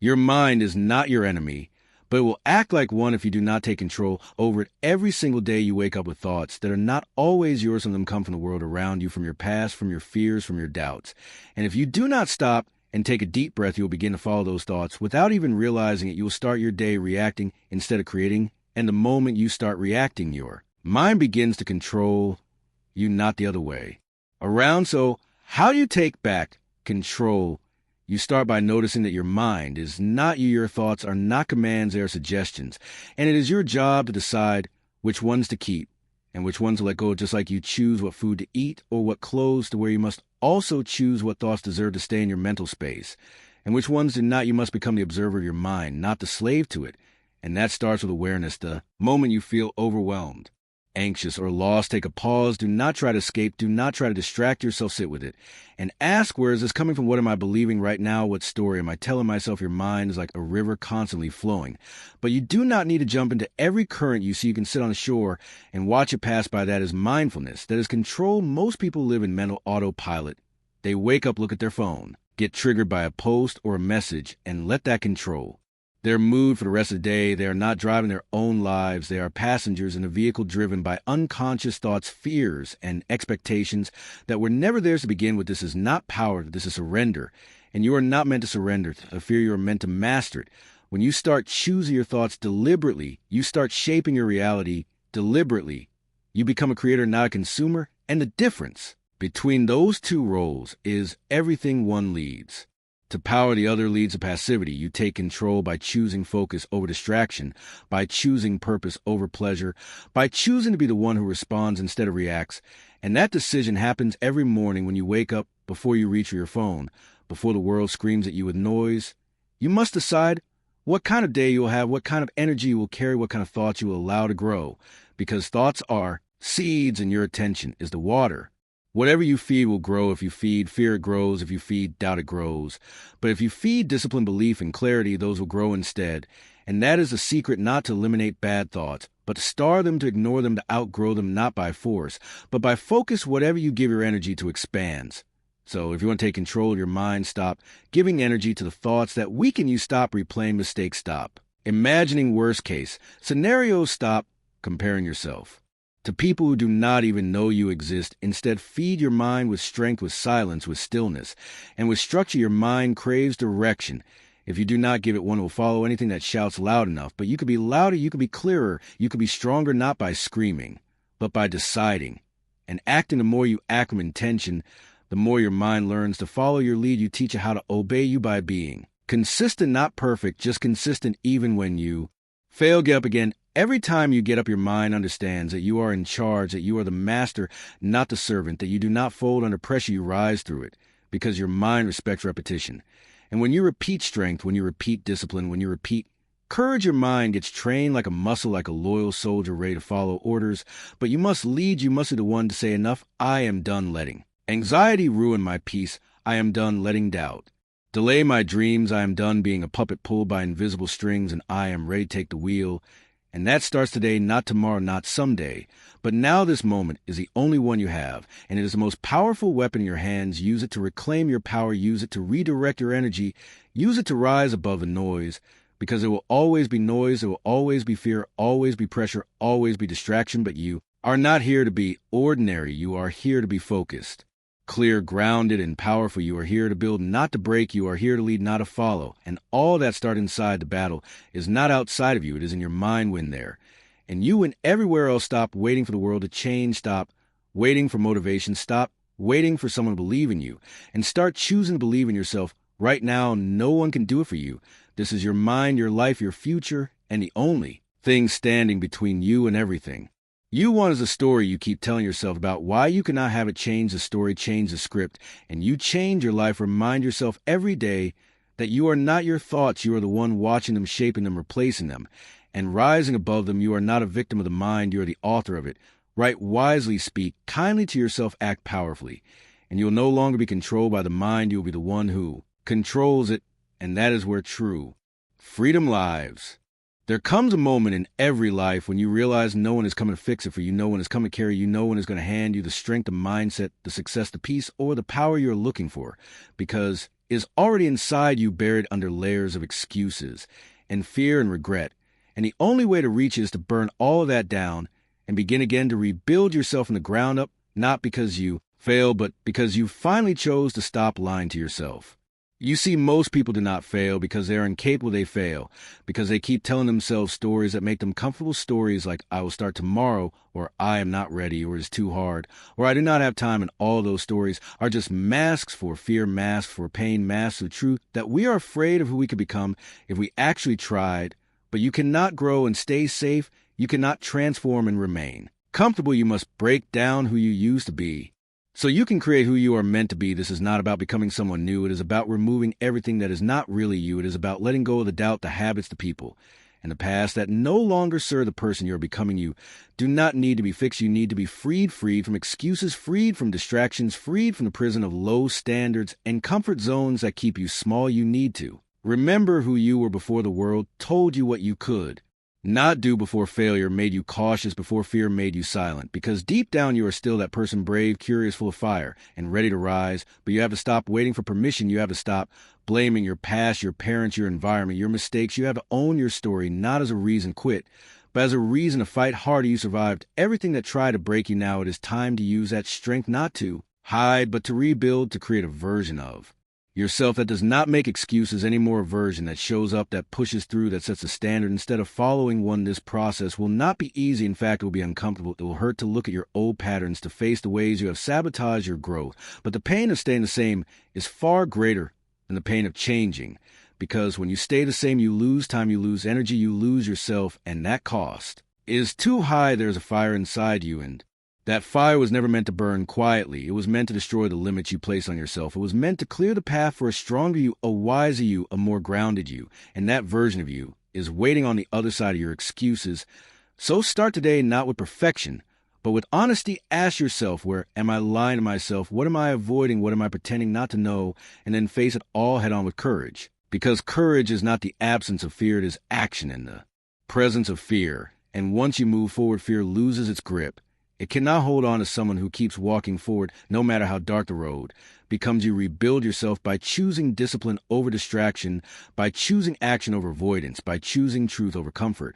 Your mind is not your enemy, but it will act like one if you do not take control over it. Every single day you wake up with thoughts that are not always yours. Some of them come from the world around you, from your past, from your fears, from your doubts. And if you do not stop and take a deep breath, you'll begin to follow those thoughts. Without even realizing it, you will start your day reacting instead of creating. And the moment you start reacting, your mind begins to control you, not the other way around. So how do you take back control? You start by noticing that your mind is not you. Your thoughts are not commands, they are suggestions. And it is your job to decide which ones to keep and which ones to let go, just like you choose what food to eat or what clothes to wear. You must also choose what thoughts deserve to stay in your mental space and which ones do not. You must become the observer of your mind, not the slave to it. And that starts with awareness. The moment you feel overwhelmed, anxious, or lost, take a pause. Do not try to escape. Do not try to distract yourself. Sit with it and ask, where is this coming from? What am I believing right now? What story am I telling myself? Your mind is like a river constantly flowing, but you do not need to jump into every current you see. You can sit on the shore and watch it pass by. That is mindfulness. That is control. Most people live in mental autopilot. They wake up, look at their phone, get triggered by a post or a message, and let that control their mood for the rest of the day. They are not driving their own lives. They are passengers in a vehicle driven by unconscious thoughts, fears, and expectations that were never theirs to begin with. This is not power. This is surrender. And you are not meant to surrender to fear. You are meant to master it. When you start choosing your thoughts deliberately, you start shaping your reality deliberately. You become a creator, not a consumer. And the difference between those two roles is everything. One leads to power, the other leads to passivity. You take control by choosing focus over distraction, by choosing purpose over pleasure, by choosing to be the one who responds instead of reacts. And that decision happens every morning when you wake up, before you reach for your phone, before the world screams at you with noise. You must decide what kind of day you'll have, what kind of energy you will carry, what kind of thoughts you will allow to grow. Because thoughts are seeds and your attention is the water. Whatever you feed will grow. If you feed fear, it grows. If you feed doubt, it grows. But if you feed discipline, belief, and clarity, those will grow instead. And that is the secret, not to eliminate bad thoughts, but to starve them, to ignore them, to outgrow them, not by force, but by focus. Whatever you give your energy to expands. So if you want to take control of your mind, stop giving energy to the thoughts that weaken you. Stop replaying mistakes. Stop imagining worst case scenarios. Stop comparing yourself to people who do not even know you exist. Instead, feed your mind with strength, with silence, with stillness, and with structure. Your mind craves direction. If you do not give it, one will follow anything that shouts loud enough. But you could be louder, you could be clearer, you could be stronger, not by screaming, but by deciding and acting. The more you act with intention, the more your mind learns to follow your lead. You teach it how to obey you by being consistent, not perfect, just consistent. Even when you fail, get up again. Every time you get up, your mind understands that you are in charge, that you are the master, not the servant, that you do not fold under pressure, you rise through it, because your mind respects repetition. And when you repeat strength, when you repeat discipline, when you repeat courage, your mind gets trained like a muscle, like a loyal soldier ready to follow orders. But you must lead, you must be the one to say, enough, I am done letting anxiety ruin my peace. I am done letting doubt delay my dreams. I am done being a puppet pulled by invisible strings, and I am ready to take the wheel. And that starts today, not tomorrow, not someday. But now this moment is the only one you have, and it is the most powerful weapon in your hands. Use it to reclaim your power. Use it to redirect your energy. Use it to rise above the noise, because there will always be noise. There will always be fear, always be pressure, always be distraction. But you are not here to be ordinary. You are here to be focused, clear, grounded, and powerful. You are here to build, not to break. You are here to lead, not to follow. And all that starts inside the battle is not outside of you. It is in your mind. Win there. And you and everywhere else. Stop waiting for the world to change. Stop waiting for motivation. Stop waiting for someone to believe in you. And start choosing to believe in yourself. Right now, no one can do it for you. This is your mind, your life, your future, and the only thing standing between you and everything. You want is a story you keep telling yourself about why you cannot have it. Change the story, change the script, and you change your life. Remind yourself every day that you are not your thoughts. You are the one watching them, shaping them, replacing them, and rising above them. You are not a victim of the mind. You are the author of it. Write wisely, speak kindly to yourself, act powerfully, and you will no longer be controlled by the mind. You will be the one who controls it, and that is where true freedom lies. There comes a moment in every life when you realize no one is coming to fix it for you. No one is coming to carry you. No one is going to hand you the strength, the mindset, the success, the peace, or the power you're looking for, because is already inside you, buried under layers of excuses and fear and regret. And the only way to reach it is to burn all of that down and begin again to rebuild yourself from the ground up, not because you failed, but because you finally chose to stop lying to yourself. You see, most people do not fail because they are incapable. They fail because they keep telling themselves stories that make them comfortable, stories like "I will start tomorrow," or "I am not ready," or "It's too hard," or "I do not have time." And all those stories are just masks for fear, masks for pain, masks of the truth that we are afraid of who we could become if we actually tried. But you cannot grow and stay safe. You cannot transform and remain comfortable. You must break down who you used to be, so you can create who you are meant to be. This is not about becoming someone new. It is about removing everything that is not really you. It is about letting go of the doubt, the habits, the people, and the past that no longer serve the person you are becoming. You do not need to be fixed. You need to be freed from excuses, freed from distractions, freed from the prison of low standards and comfort zones that keep you small. You need to remember who you were before the world told you what you could not do, before failure made you cautious, before fear made you silent. Because deep down you are still that person, brave, curious, full of fire, and ready to rise. But you have to stop waiting for permission. You have to stop blaming your past, your parents, your environment, your mistakes. You have to own your story, not as a reason to quit, but as a reason to fight harder. You survived everything that tried to break you. Now it is time to use that strength, not to hide, but to rebuild, to create a version of yourself that does not make excuses anymore, a version that shows up, that pushes through, that sets a standard instead of following one. This process will not be easy. In fact, it will be uncomfortable. It will hurt to look at your old patterns, to face the ways you have sabotaged your growth. But the pain of staying the same is far greater than the pain of changing, because when you stay the same, you lose time, you lose energy, you lose yourself, and that cost is too high. There's a fire inside you, and that fire was never meant to burn quietly. It was meant to destroy the limits you place on yourself. It was meant to clear the path for a stronger you, a wiser you, a more grounded you. And that version of you is waiting on the other side of your excuses. So start today, not with perfection, but with honesty. Ask yourself, where am I lying to myself? What am I avoiding? What am I pretending not to know? And then face it all head on with courage. Because courage is not the absence of fear. It is action in the presence of fear. And once you move forward, fear loses its grip. It cannot hold on to someone who keeps walking forward, no matter how dark the road becomes. You rebuild yourself by choosing discipline over distraction, by choosing action over avoidance, by choosing truth over comfort.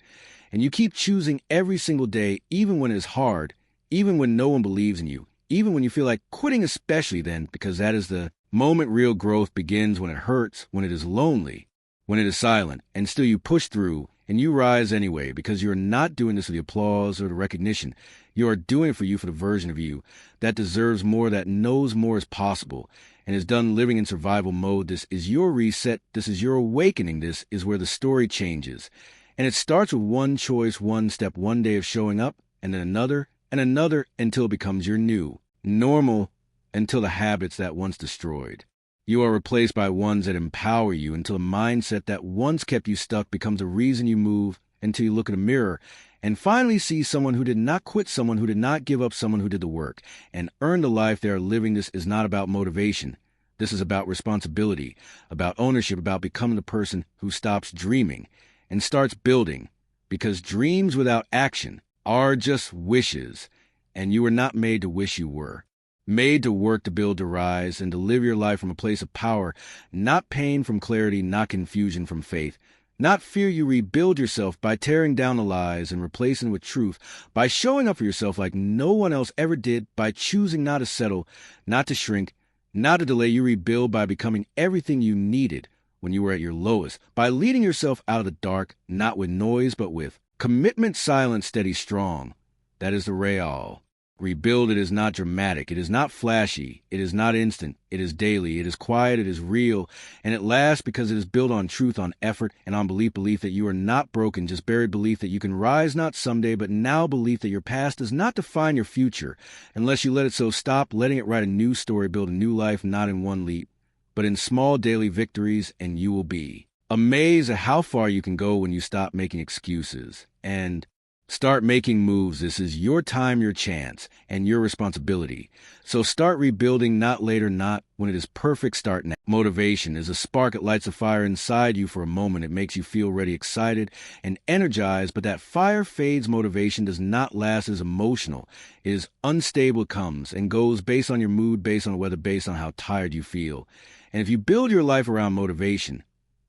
And you keep choosing every single day, even when it is hard, even when no one believes in you, even when you feel like quitting, especially then, because that is the moment real growth begins, when it hurts, when it is lonely, when it is silent, and still you push through. And you rise anyway, because you are not doing this for the applause or the recognition. You are doing it for you, for the version of you that deserves more, that knows more is possible, and is done living in survival mode. This is your reset. This is your awakening. This is where the story changes. And it starts with one choice, one step, one day of showing up, and then another, until it becomes your new normal, until the habits that once destroyed you are replaced by ones that empower you, until a mindset that once kept you stuck becomes a reason you move, until you look in a mirror and finally see someone who did not quit, someone who did not give up, someone who did the work and earned the life they are living. This is not about motivation. This is about responsibility, about ownership, about becoming the person who stops dreaming and starts building, because dreams without action are just wishes, and you were not made to wish. You were made to work, to build, to rise, and to live your life from a place of power, not pain, from clarity, not confusion, from faith, not fear. You rebuild yourself by tearing down the lies and replacing with truth, by showing up for yourself like no one else ever did, by choosing not to settle, not to shrink, not to delay. You rebuild by becoming everything you needed when you were at your lowest, by leading yourself out of the dark, not with noise, but with commitment, silent, steady, strong. That is the real rebuild. It is not dramatic. It is not flashy. It is not instant. It is daily. It is quiet. It is real. And it lasts because it is built on truth, on effort, and on belief that you are not broken, just buried belief that you can rise, not someday, but now, belief that your past does not define your future unless you let it so. Stop letting it write a new story, build a new life, not in one leap, but in small daily victories, and you will be amazed at how far you can go when you stop making excuses and start making moves. This is your time, your chance, and your responsibility. So start rebuilding, not later, not when it is perfect. Start now. Motivation is a spark. It lights a fire inside you for a moment. It makes you feel ready, excited, and energized. But that fire fades. Motivation does not last. It is emotional. It is unstable. It comes and goes based on your mood, based on the weather, based on how tired you feel. And if you build your life around motivation,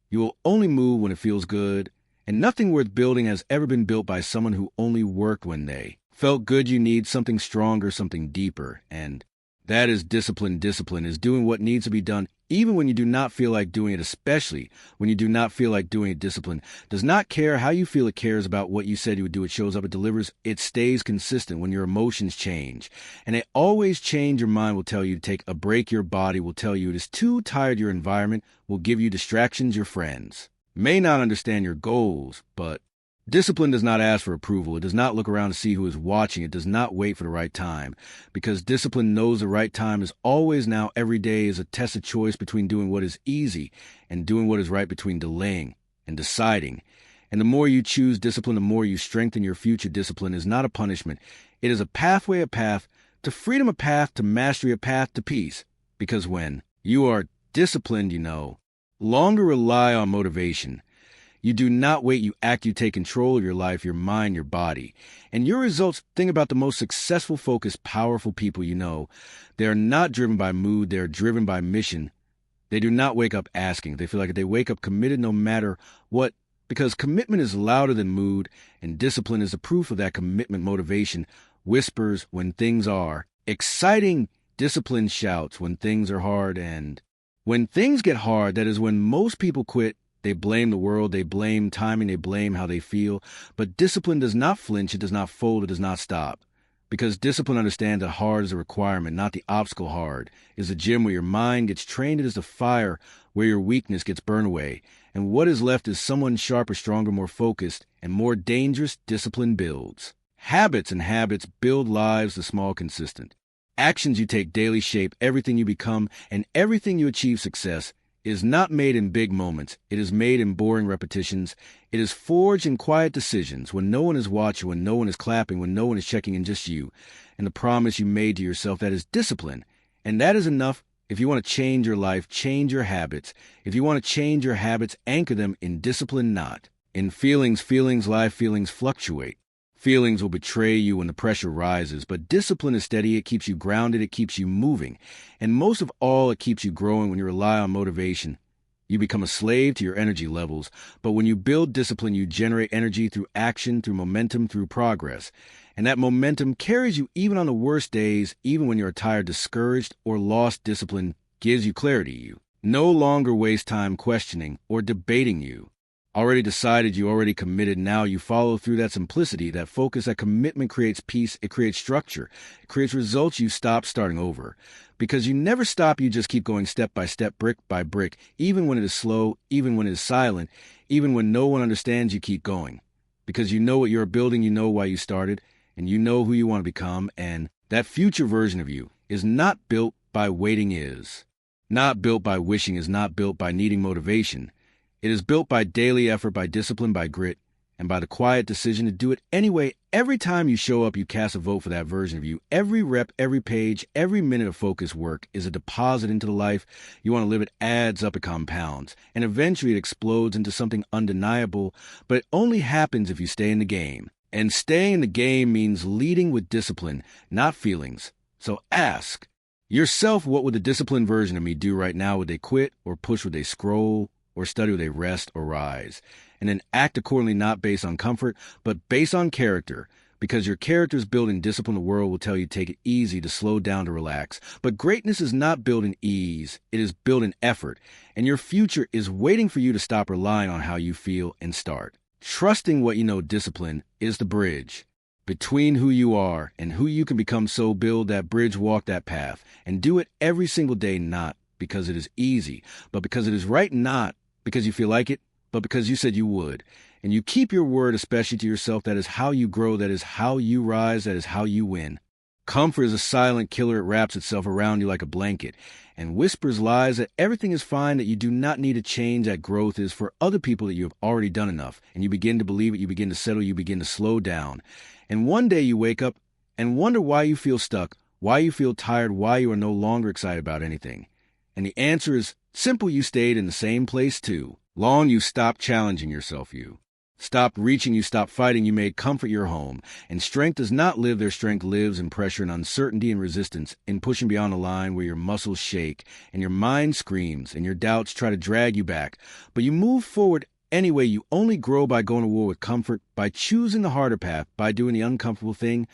you will only move when it feels good, and nothing worth building has ever been built by someone who only worked when they felt good. You need something stronger, something deeper, and that is discipline. Discipline is doing what needs to be done, even when you do not feel like doing it, especially when you do not feel like doing it. Discipline does not care how you feel. It cares about what you said you would do. It shows up, it delivers, it stays consistent when your emotions change. And they always change. Your mind will tell you to take a break. Your body will tell you it is too tired. Your environment will give you distractions. Your friends may not understand your goals, but discipline does not ask for approval. It does not look around to see who is watching. It does not wait for the right time, because discipline knows the right time is always now. Every day is a test of choice between doing what is easy and doing what is right, between delaying and deciding. And the more you choose discipline, the more you strengthen your future. Discipline is not a punishment. It is a pathway, a path to freedom, a path to mastery, a path to peace. Because when you are disciplined, longer rely on motivation. You do not wait, you act, you take control of your life, your mind, your body. And your results, think about the most successful, focused, powerful people they are not driven by mood, they are driven by mission. They do not wake up asking. They feel like they wake up committed no matter what, because commitment is louder than mood, and discipline is the proof of that commitment. Motivation whispers when things are exciting. Discipline shouts when things are hard, and when things get hard, that is when most people quit. They blame the world, they blame timing, they blame how they feel. But discipline does not flinch, it does not fold, it does not stop. Because discipline understands that hard is a requirement, not the obstacle. Hard is the gym where your mind gets trained. It is the fire where your weakness gets burned away. And what is left is someone sharper, stronger, more focused, and more dangerous. Discipline builds habits, and habits build lives. The small, consistent actions you take daily shape everything you become, and everything you achieve. Success is not made in big moments. It is made in boring repetitions. It is forged in quiet decisions, when no one is watching, when no one is clapping, when no one is checking in, just you and the promise you made to yourself. That is discipline. And that is enough. If you want to change your life, change your habits. If you want to change your habits, anchor them in discipline, not in feelings. Life feelings fluctuate. Feelings will betray you when the pressure rises, but discipline is steady. It keeps you grounded. It keeps you moving. And most of all, it keeps you growing. When you rely on motivation, you become a slave to your energy levels. But when you build discipline, you generate energy through action, through momentum, through progress. And that momentum carries you even on the worst days, even when you are tired, discouraged, or lost. Discipline gives you clarity. You no longer waste time questioning or debating. You already decided, you already committed. Now you follow through. That simplicity, that focus, that commitment creates peace. It creates structure. It creates results. You stop starting over, because you never stop. You just keep going step by step, brick by brick. Even when it is slow, even when it is silent, even when no one understands, you keep going. Because you know what you're building, you know why you started, and you know who you want to become. And that future version of you is not built by waiting, is not built by wishing, is not built by needing motivation. It is built by daily effort, by discipline, by grit, and by the quiet decision to do it anyway. Every time you show up, you cast a vote for that version of you. Every rep, every page, every minute of focused work is a deposit into the life you want to live. It adds up, it compounds, and eventually it explodes into something undeniable. But it only happens if you stay in the game. And staying in the game means leading with discipline, not feelings. So ask yourself, what would the disciplined version of me do right now? Would they quit or push? Would they scroll or study? Would they rest or rise? And then act accordingly, not based on comfort, but based on character. Because your character is built in discipline. The world will tell you to take it easy, to slow down, to relax. But greatness is not built in ease. It is built in effort. And your future is waiting for you to stop relying on how you feel and start trusting what you know. Discipline is the bridge between who you are and who you can become. So build that bridge, walk that path, and do it every single day, not because it is easy, but because it is right, not because you feel like it, but because you said you would. And you keep your word, especially to yourself. That is how you grow. That is how you rise. That is how you win. Comfort is a silent killer. It wraps itself around you like a blanket and whispers lies that everything is fine, that you do not need to change, that growth is for other people, that you have already done enough. And you begin to believe it. You begin to settle. You begin to slow down. And one day you wake up and wonder why you feel stuck, why you feel tired, why you are no longer excited about anything. And the answer is simple. You stayed in the same place too long. You stopped challenging yourself. You Stop reaching, you stop fighting, you made comfort your home. And strength does not live there. Strength lives in pressure and uncertainty and resistance, in pushing beyond a line where your muscles shake and your mind screams and your doubts try to drag you back. But you move forward anyway. You only grow by going to war with comfort, by choosing the harder path, by doing the uncomfortable thing,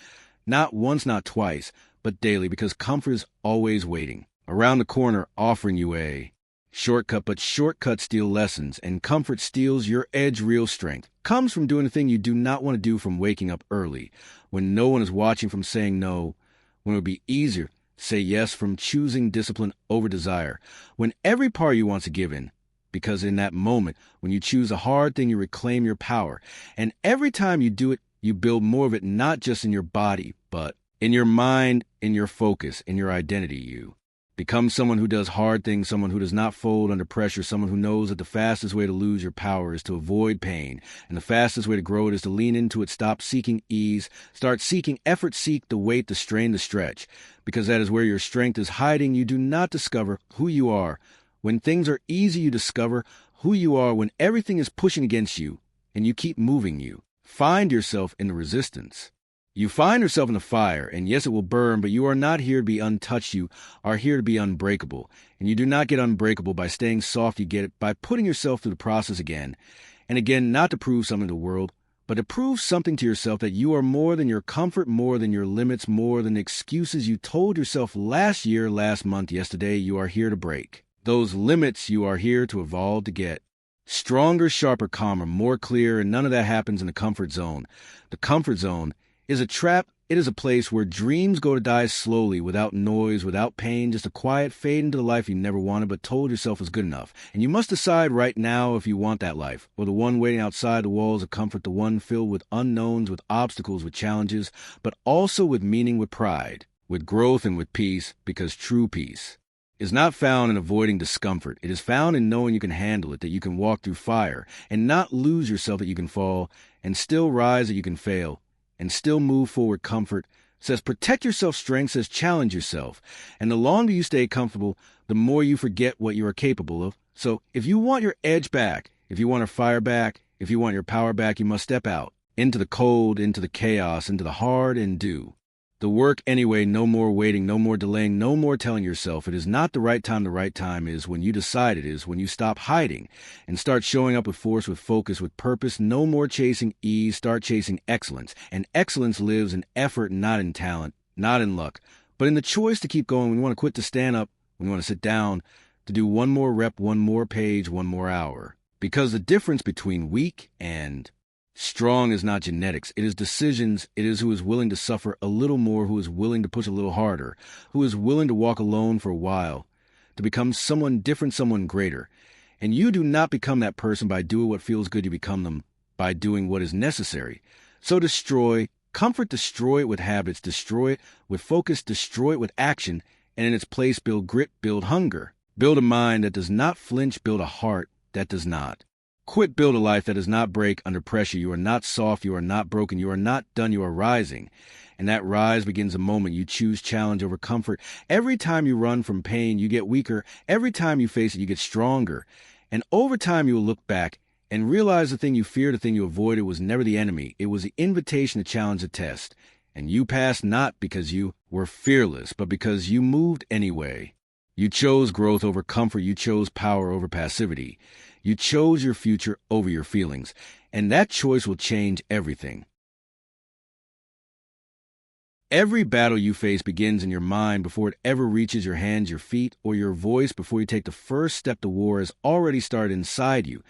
not once, not twice, but daily, because comfort is always waiting around the corner, offering you a shortcut. But shortcuts steal lessons, and comfort steals your edge. Real strength comes from doing the thing you do not want to do, from waking up early when no one is watching, from saying no when it would be easier to say yes, from choosing discipline over desire when every part you want to give in. Because in that moment, when you choose a hard thing, you reclaim your power. And every time you do it, you build more of it, not just in your body, but in your mind, in your focus, in your identity. You become someone who does hard things, someone who does not fold under pressure, someone who knows that the fastest way to lose your power is to avoid pain, and the fastest way to grow it is to lean into it. Stop seeking ease, start seeking effort, seek the weight, the strain, the stretch, because that is where your strength is hiding. You do not discover who you are when things are easy. You discover who you are when everything is pushing against you, and you keep moving. You find yourself in the resistance. You find yourself in the fire, and yes, it will burn, but you are not here to be untouched. You are here to be unbreakable. And you do not get unbreakable by staying soft. You get it by putting yourself through the process again and again, not to prove something to the world, but to prove something to yourself, that you are more than your comfort, more than your limits, more than the excuses you told yourself last year, last month, yesterday. You are here to break those limits. You are here to evolve, to get stronger, sharper, calmer, more clear, and none of that happens in the comfort zone. The comfort zone is a trap. It is a place where dreams go to die slowly, without noise, without pain, just a quiet fade into the life you never wanted but told yourself was good enough. And you must decide right now if you want that life, or the one waiting outside the walls of comfort, the one filled with unknowns, with obstacles, with challenges, but also with meaning, with pride, with growth, and with peace, because true peace is not found in avoiding discomfort. It is found in knowing you can handle it, that you can walk through fire and not lose yourself, that you can fall and still rise, that you can fail and still move forward. Comfort says protect yourself. Strength says challenge yourself. And the longer you stay comfortable, the more you forget what you are capable of. So if you want your edge back, if you want your fire back, if you want your power back, you must step out into the cold, into the chaos, into the hard, and do the work anyway. No more waiting, no more delaying, no more telling yourself it is not the right time. The right time is when you decide it is, when you stop hiding and start showing up with force, with focus, with purpose. No more chasing ease, start chasing excellence. And excellence lives in effort, not in talent, not in luck, but in the choice to keep going. When you want to quit, to stand up. When you want to sit down, to do one more rep, one more page, one more hour. Because the difference between weak and strong is not genetics. It is decisions. It is who is willing to suffer a little more, who is willing to push a little harder, who is willing to walk alone for a while, to become someone different, someone greater. And you do not become that person by doing what feels good. You become them by doing what is necessary. So destroy comfort, destroy it with habits, destroy it with focus, destroy it with action, and in its place build grit, build hunger. Build a mind that does not flinch, build a heart that does not quit, build a life that does not break under pressure. You are not soft, you are not broken, you are not done, you are rising. And that rise begins the moment you choose challenge over comfort. Every time you run from pain, you get weaker. Every time you face it, you get stronger. And over time, you will look back and realize the thing you feared, the thing you avoided, was never the enemy. It was the invitation to challenge the test. And you passed not because you were fearless, but because you moved anyway. You chose growth over comfort. You chose power over passivity. You chose your future over your feelings, and that choice will change everything. Every battle you face begins in your mind before it ever reaches your hands, your feet, or your voice. Before you take the first step to war has already started inside you.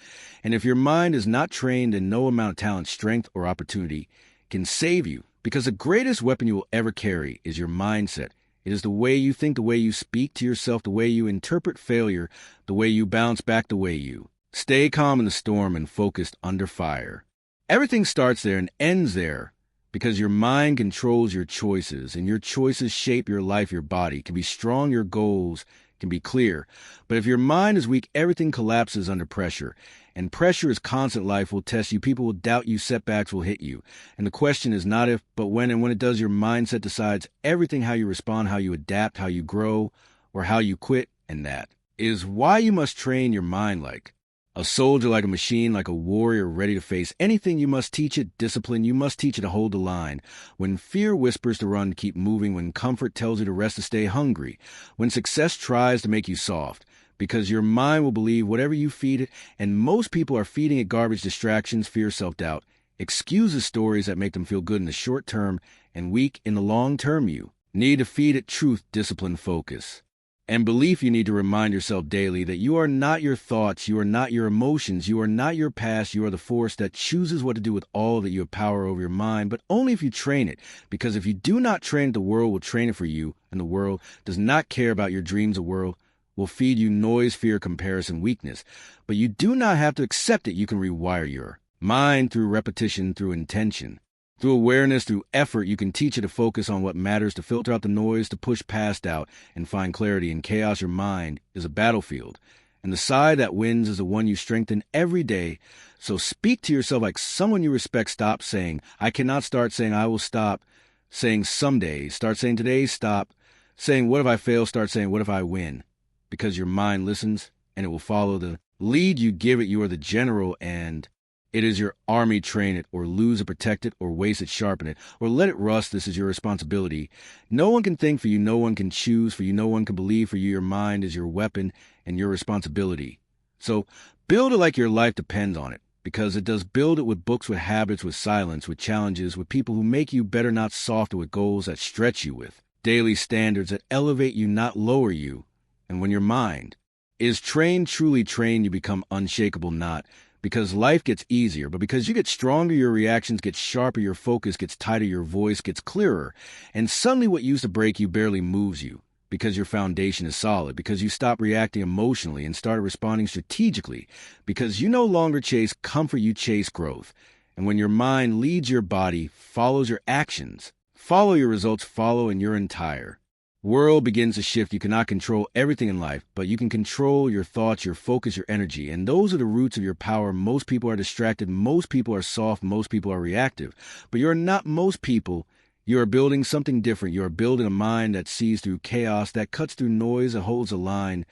And if your mind is not trained, and no amount of talent, strength, or opportunity can save you, because the greatest weapon you will ever carry is your mindset. It is the way you think, the way you speak to yourself, the way you interpret failure, the way you bounce back, the way you stay calm in the storm and focused under fire. Everything starts there and ends there because your mind controls your choices, and your choices shape your life. Your body can be strong, your goals can be clear. But if your mind is weak, everything collapses under pressure. And pressure is constant. Life will test you. People will doubt you. Setbacks will hit you. And the question is not if, but when. And when it does, your mindset decides everything: how you respond, how you adapt, how you grow, or how you quit. And that is why you must train your mind like A soldier like a machine, like a warrior ready to face anything, you must teach it discipline. You must teach it to hold the line. When fear whispers to run, keep moving. When comfort tells you to rest, to stay hungry. When success tries to make you soft. Because your mind will believe whatever you feed it, and most people are feeding it garbage, distractions, fear, self-doubt, excuses, stories that make them feel good in the short term and weak in the long term. You need to feed it truth, discipline, focus. And belief. You need to remind yourself daily that you are not your thoughts, you are not your emotions, you are not your past, you are the force that chooses what to do with all that you have power over your mind, but only if you train it. Because if you do not train it, the world will train it for you, and the world does not care about your dreams. The world will feed you noise, fear, comparison, weakness. But you do not have to accept it. You can rewire your mind through repetition, through intention. Through awareness, through effort, you can teach it to focus on what matters, to filter out the noise, to push past doubt and find clarity. In chaos, your mind is a battlefield, and the side that wins is the one you strengthen every day. So speak to yourself like someone you respect. Stop saying, I cannot. Start saying, I will. Stop saying someday. Start saying today. Stop saying, what if I fail? Start saying, what if I win? Because your mind listens, and it will follow the lead you give it. You are the general, and it is your army. Train it, or lose it, protect it, or waste it, sharpen it, or let it rust. This is your responsibility. No one can think for you. No one can choose for you. No one can believe for you. Your mind is your weapon and your responsibility. So build it like your life depends on it, because it does. Build it with books, with habits, with silence, with challenges, with people who make you better, not softer, with goals that stretch you, with daily standards that elevate you, not lower you. And when your mind is trained, truly trained, you become unshakable, not because life gets easier, but because you get stronger, your reactions get sharper, your focus gets tighter, your voice gets clearer, and suddenly what used to break you barely moves you, because your foundation is solid, because you stop reacting emotionally and started responding strategically, because you no longer chase comfort, you chase growth. And when your mind leads your body, follows your actions, follow your results, follow, and your entire world begins to shift. You cannot control everything in life, but you can control your thoughts, your focus, your energy, and those are the roots of your power. Most people are distracted, most people are soft, most people are reactive, but you're not most people. You are building something different. You are building a mind that sees through chaos, that cuts through noise, and holds a line.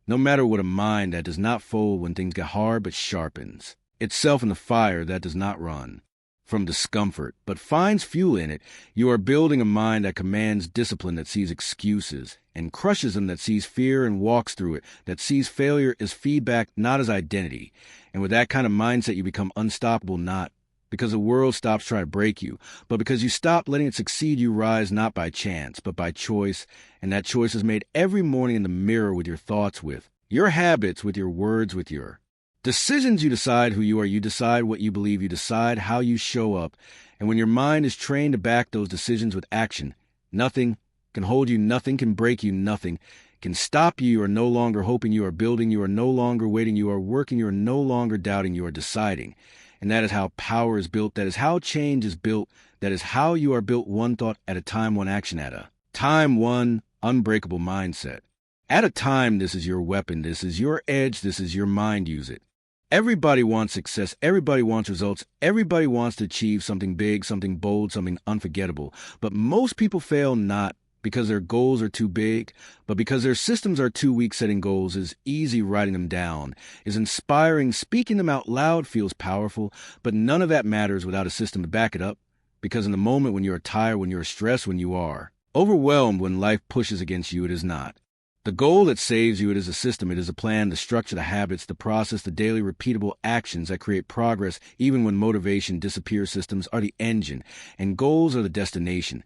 No matter what, a mind that does not fold when things get hard, but sharpens itself in the fire, that does not run from discomfort, but finds fuel in it. You are building a mind that commands discipline, that sees excuses and crushes them, that sees fear and walks through it, that sees failure as feedback, not as identity. And with that kind of mindset, you become unstoppable, not because the world stops trying to break you, but because you stop letting it succeed. You rise not by chance, but by choice. And that choice is made every morning in the mirror, with your thoughts, with your habits, with your words, with your decisions. You decide who you are. You decide what you believe. You decide how you show up. And when your mind is trained to back those decisions with action, nothing can hold you. Nothing can break you. Nothing can stop you. You are no longer hoping. You are building. You are no longer waiting. You are working. You are no longer doubting. You are deciding. And that is how power is built. That is how change is built. That is how you are built, one thought at a time, one action at a time, one unbreakable mindset at a time. This is your weapon. This is your edge. This is your mind. Use it. Everybody wants success. Everybody wants results. Everybody wants to achieve something big, something bold, something unforgettable. But most people fail not because their goals are too big, but because their systems are too weak. Setting goals is easy, writing them down is inspiring, speaking them out loud feels powerful, but none of that matters without a system to back it up. Because in the moment when you are tired, when you are stressed, when you are overwhelmed, when life pushes against you, it is not the goal that saves you. It is a system. It is a plan, the structure, the habits, the process, the daily repeatable actions that create progress. Even when motivation disappears, systems are the engine and goals are the destination.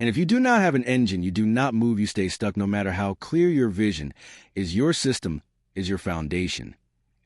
And if you do not have an engine, you do not move, you stay stuck. No matter how clear your vision is, your system is your foundation.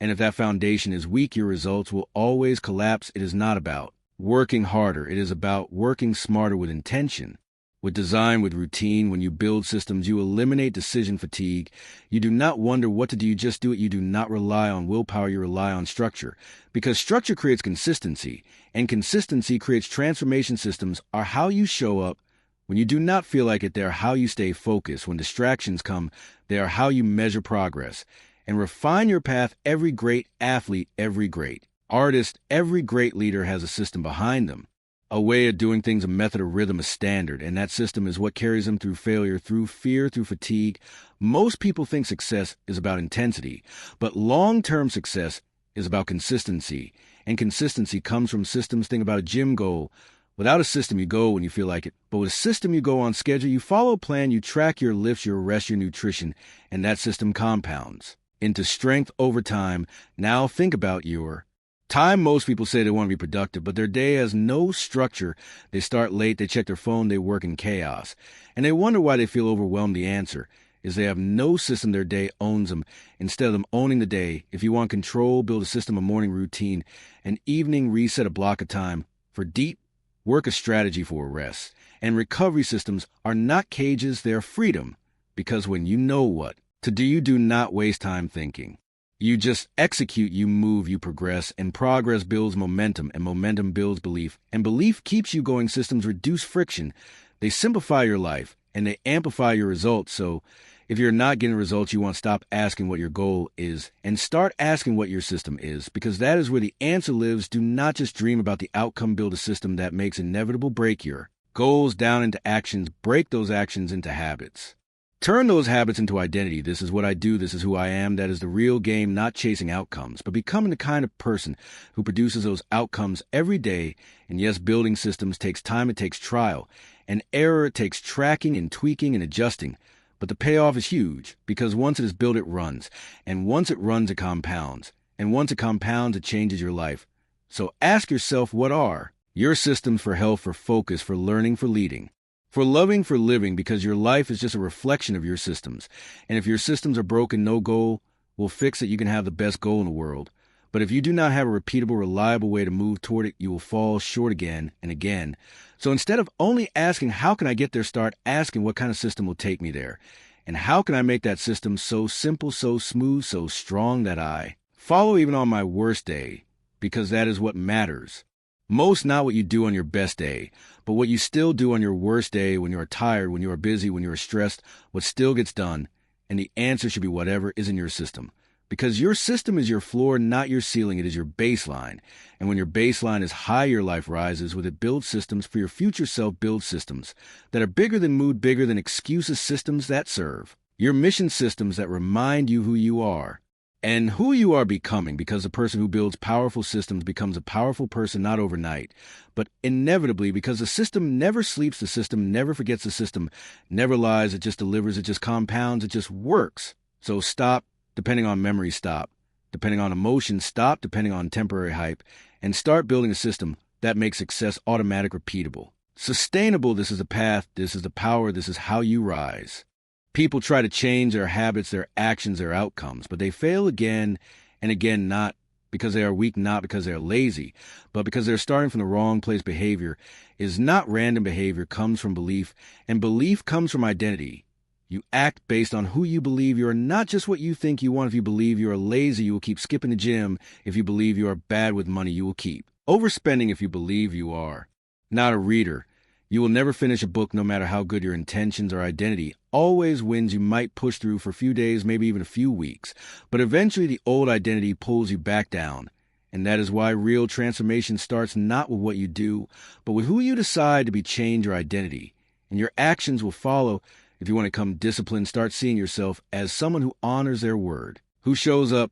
And if that foundation is weak, your results will always collapse. It is not about working harder. It is about working smarter, with intention, with design, with routine. When you build systems, you eliminate decision fatigue. You do not wonder what to do. You just do it. You do not rely on willpower. You rely on structure, because structure creates consistency, and consistency creates transformation. Systems are how you show up when you do not feel like it. They are how you stay focused. When distractions come, they are how you measure progress and refine your path. Every great athlete, every great artist, every great leader has a system behind them. A way of doing things, a method, a rhythm, a standard. And that system is what carries them through failure, through fear, through fatigue. Most people think success is about intensity, but long-term success is about consistency, and consistency comes from systems. Think about a gym goal. Without a system, you go when you feel like it. But with a system, you go on schedule, you follow a plan, you track your lifts, your rest, your nutrition, and that system compounds into strength over time. Now think about your time. Most people say they want to be productive, but their day has no structure. They start late, they check their phone, they work in chaos, and they wonder why they feel overwhelmed. The answer is they have no system. Their day owns them. Instead of them owning the day, if you want control, build a system, a morning routine, an evening reset, a block of time for deep work, a strategy for rest. And recovery systems are not cages, they're freedom. Because when you know what to do, you do not waste time thinking. You just execute, you move, you progress, and progress builds momentum, and momentum builds belief, and belief keeps you going. Systems reduce friction, they simplify your life, and they amplify your results. So if you're not getting results, you want to stop asking what your goal is and start asking what your system is, because that is where the answer lives. Do not just dream about the outcome. Build a system that makes inevitable. Break your goals down into actions. Break those actions into habits. Turn those habits into identity. This is what I do. This is who I am. That is the real game, not chasing outcomes, but becoming the kind of person who produces those outcomes every day. And yes, building systems takes time. It takes trial and error. It takes tracking and tweaking and adjusting. But the payoff is huge, because once it is built, it runs. And once it runs, it compounds. And once it compounds, it changes your life. So ask yourself, what are your systems for health, for focus, for learning, for leading, for loving, for living? Because your life is just a reflection of your systems. And if your systems are broken, no goal will fix it. You can have the best goal in the world, but if you do not have a repeatable, reliable way to move toward it, you will fall short again and again. So instead of only asking, how can I get there, start asking, what kind of system will take me there? And how can I make that system so simple, so smooth, so strong that I follow even on my worst day? Because that is what matters most, not what you do on your best day, but what you still do on your worst day, when you are tired, when you are busy, when you are stressed, what still gets done. And the answer should be whatever is in your system. Because your system is your floor, not your ceiling. It is your baseline. And when your baseline is high, your life rises. With it, build systems for your future self. Build systems that are bigger than mood, bigger than excuses, systems that serve your mission, systems that remind you who you are and who you are becoming. Because the person who builds powerful systems becomes a powerful person, not overnight, but inevitably, because the system never sleeps, the system never forgets, the system never lies. It just delivers, it just compounds, it just works. So stop depending on memory, stop depending on emotion, stop depending on temporary hype, and start building a system that makes success automatic, repeatable, sustainable. This is the path, this is the power, this is how you rise. People try to change their habits, their actions, their outcomes, but they fail again and again, not because they are weak, not because they are lazy, but because they're starting from the wrong place. Behavior is not random. Behavior comes from belief, and belief comes from identity. You act based on who you believe you are, not just what you think you want. If you believe you are lazy, you will keep skipping the gym. If you believe you are bad with money, you will keep overspending. If you believe you are not a reader, you will never finish a book. No matter how good your intentions or identity always wins. You might push through for a few days, maybe even a few weeks, but eventually the old identity pulls you back down. And that is why real transformation starts not with what you do, but with who you decide to be. Change your identity, and your actions will follow. If you want to become disciplined, start seeing yourself as someone who honors their word, who shows up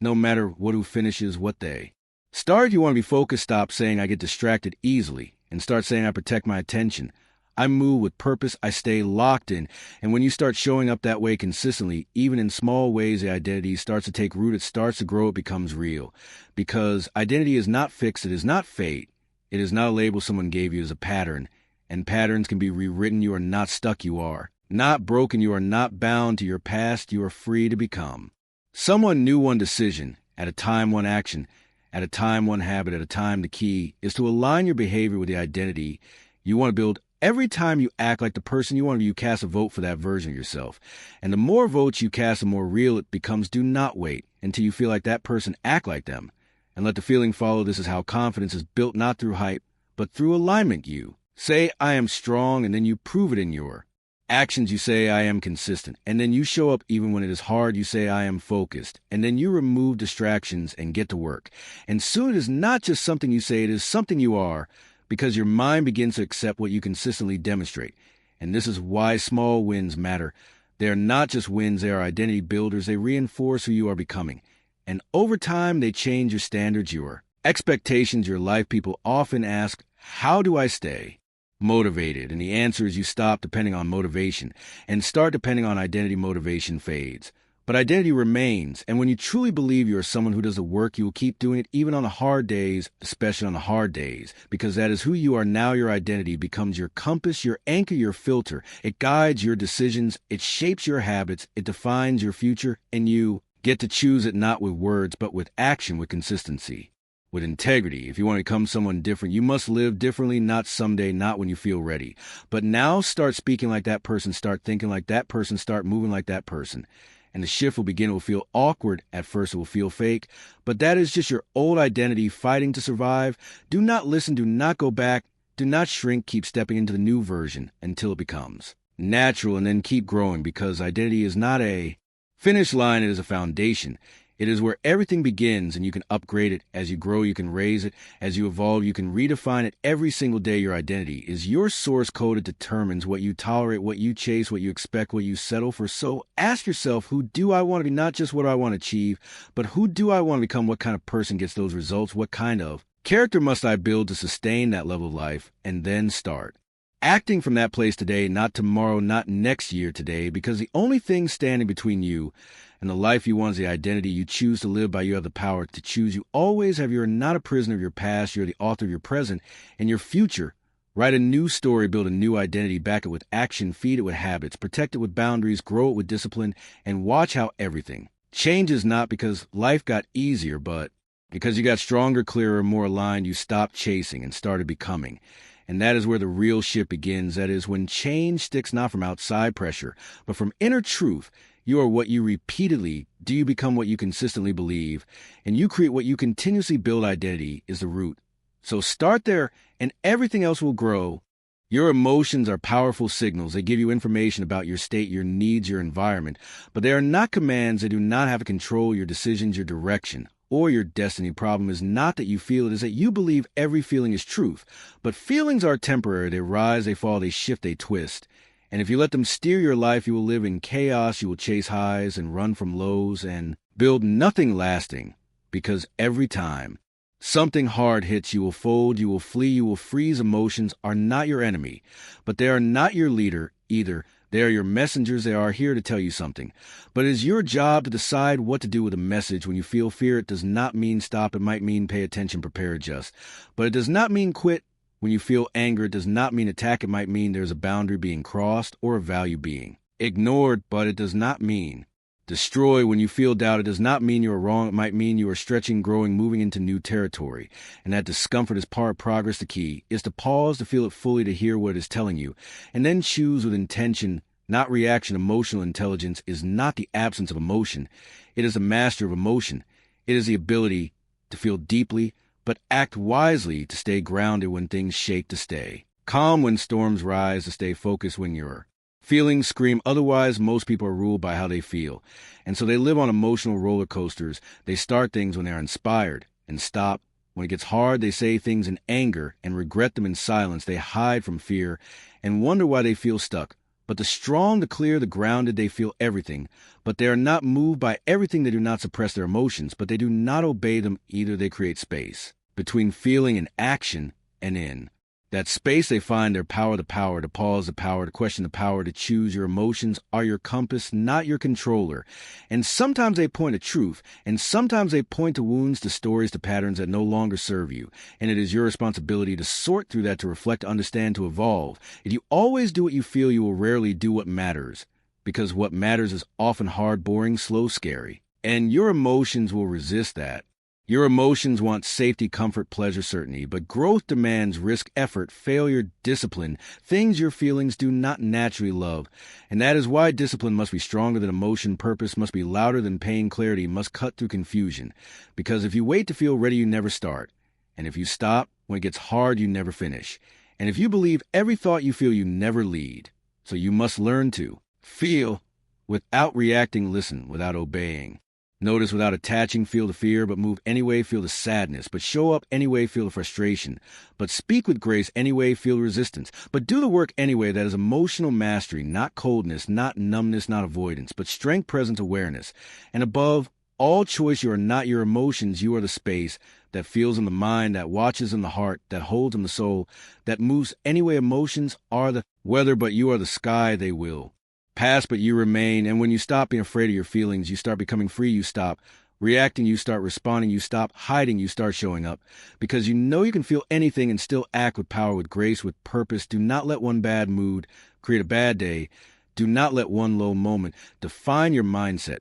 no matter what, who finishes what they start. If you want to be focused, stop saying I get distracted easily and start saying I protect my attention. I move with purpose. I stay locked in. And when you start showing up that way consistently, even in small ways, the identity starts to take root. It starts to grow. It becomes real. Because identity is not fixed. It is not fate. It is not a label someone gave you. It is a pattern. And patterns can be rewritten. You are not stuck. You are not broken. You are not bound to your past. You are free to become someone new, one decision at a time, one action at a time, one habit at a time. The key is to align your behavior with the identity you want to build. Every time you act like the person you want to be, you cast a vote for that version of yourself. And the more votes you cast, the more real it becomes. Do not wait until you feel like that person. Act like them and let the feeling follow. This is how confidence is built, not through hype, but through alignment. You say, I am strong, and then you prove it in your actions. You say, I am consistent, and then you show up even when it is hard. You say, I am focused, and then you remove distractions and get to work. And soon it is not just something you say, it is something you are, because your mind begins to accept what you consistently demonstrate. And this is why small wins matter. They are not just wins, they are identity builders. They reinforce who you are becoming. And over time, they change your standards, your expectations, your life. People often ask, how do I stay motivated? And the answer is you stop depending on motivation and start depending on identity. Motivation fades, but identity remains. And when you truly believe you are someone who does the work, you will keep doing it even on the hard days, especially on the hard days, because that is who you are now. Your identity becomes your compass, your anchor, your filter. It guides your decisions. It shapes your habits. It defines your future, and you get to choose it not with words, but with action, with consistency, with integrity. If you want to become someone different, you must live differently, not someday, not when you feel ready. But now start speaking like that person, start thinking like that person, start moving like that person. And the shift will begin. It will feel awkward at first. It will feel fake, but that is just your old identity fighting to survive. Do not listen. Do not go back. Do not shrink. Keep stepping into the new version until it becomes natural, and then keep growing, because identity is not a finish line. It is a foundation. It is where everything begins, and you can upgrade it. As you grow, you can raise it. As you evolve, you can redefine it every single day. Your identity is your source code. It determines what you tolerate, what you chase, what you expect, what you settle for. So ask yourself, who do I want to be? Not just what do I want to achieve, but who do I want to become? What kind of person gets those results? What kind of character must I build to sustain that level of life? And then start acting from that place today, not tomorrow, not next year, today, because the only thing standing between you and the life you want is the identity you choose to live by. You have the power to choose. You always have. You're not a prisoner of your past. You're the author of your present and your future. Write a new story, build a new identity, back it with action, feed it with habits, protect it with boundaries, grow it with discipline, and watch how everything changes, not because life got easier, but because you got stronger, clearer, more aligned. You stopped chasing and started becoming. And that is where the real shift begins. That is when change sticks not from outside pressure, but from inner truth. You are what you repeatedly do. You become what you consistently believe, and you create what you continuously build. Identity is the root. So start there, and everything else will grow. Your emotions are powerful signals. They give you information about your state, your needs, your environment, but they are not commands. They do not have to control your decisions, your direction, or your destiny. Problem is not that you feel it, is that you believe every feeling is truth. But feelings are temporary. They rise, they fall, they shift, they twist. And if you let them steer your life, you will live in chaos. You will chase highs and run from lows and build nothing lasting. Because every time something hard hits, you will fold, you will flee, you will freeze. Emotions are not your enemy, but they are not your leader either. They are your messengers. They are here to tell you something. But it is your job to decide what to do with a message. When you feel fear, it does not mean stop. It might mean pay attention, prepare, adjust. But it does not mean quit. When you feel anger, it does not mean attack. It might mean there's a boundary being crossed or a value being ignored, but it does not mean destroy. When you feel doubt, it does not mean you are wrong. It might mean you are stretching, growing, moving into new territory. And that discomfort is part of progress. The key is to pause, to feel it fully, to hear what it is telling you, and then choose with intention, not reaction. Emotional intelligence is not the absence of emotion. It is a master of emotion. It is the ability to feel deeply, but act wisely, to stay grounded when things shake, to stay calm when storms rise, to stay focused when your feelings scream. Otherwise, most people are ruled by how they feel. And so they live on emotional roller coasters. They start things when they're inspired and stop. When it gets hard, they say things in anger and regret them in silence. They hide from fear and wonder why they feel stuck. But the strong, the clear, the grounded, they feel everything. But they are not moved by everything. They do not suppress their emotions, but they do not obey them either. They create space between feeling and action, and in that space they find their power, the power to pause, the power to question, the power to choose. Your emotions are your compass, not your controller. And sometimes they point to truth, and sometimes they point to wounds, to stories, to patterns that no longer serve you. And it is your responsibility to sort through that, to reflect, to understand, to evolve. If you always do what you feel, you will rarely do what matters, because what matters is often hard, boring, slow, scary. And your emotions will resist that. Your emotions want safety, comfort, pleasure, certainty, but growth demands risk, effort, failure, discipline, things your feelings do not naturally love. And that is why discipline must be stronger than emotion, purpose must be louder than pain, clarity must cut through confusion. Because if you wait to feel ready, you never start. And if you stop, when it gets hard, you never finish. And if you believe every thought you feel, you never lead. So you must learn to feel without reacting, listen without obeying. Notice without attaching, feel the fear, but move anyway, feel the sadness, but show up anyway, feel the frustration, but speak with grace anyway, feel resistance, but do the work anyway. That is emotional mastery, not coldness, not numbness, not avoidance, but strength, presence, awareness. And above all choice. You are not your emotions. You are the space that feels in the mind, that watches in the heart, that holds in the soul, that moves anyway. Emotions are the weather, but you are the sky. They will pass, but you remain. And when you stop being afraid of your feelings, you start becoming free. You stop reacting, you start responding. You stop hiding, you start showing up, because you know you can feel anything and still act with power, with grace, with purpose. Do not let one bad mood create a bad day. Do not let one low moment define your mindset.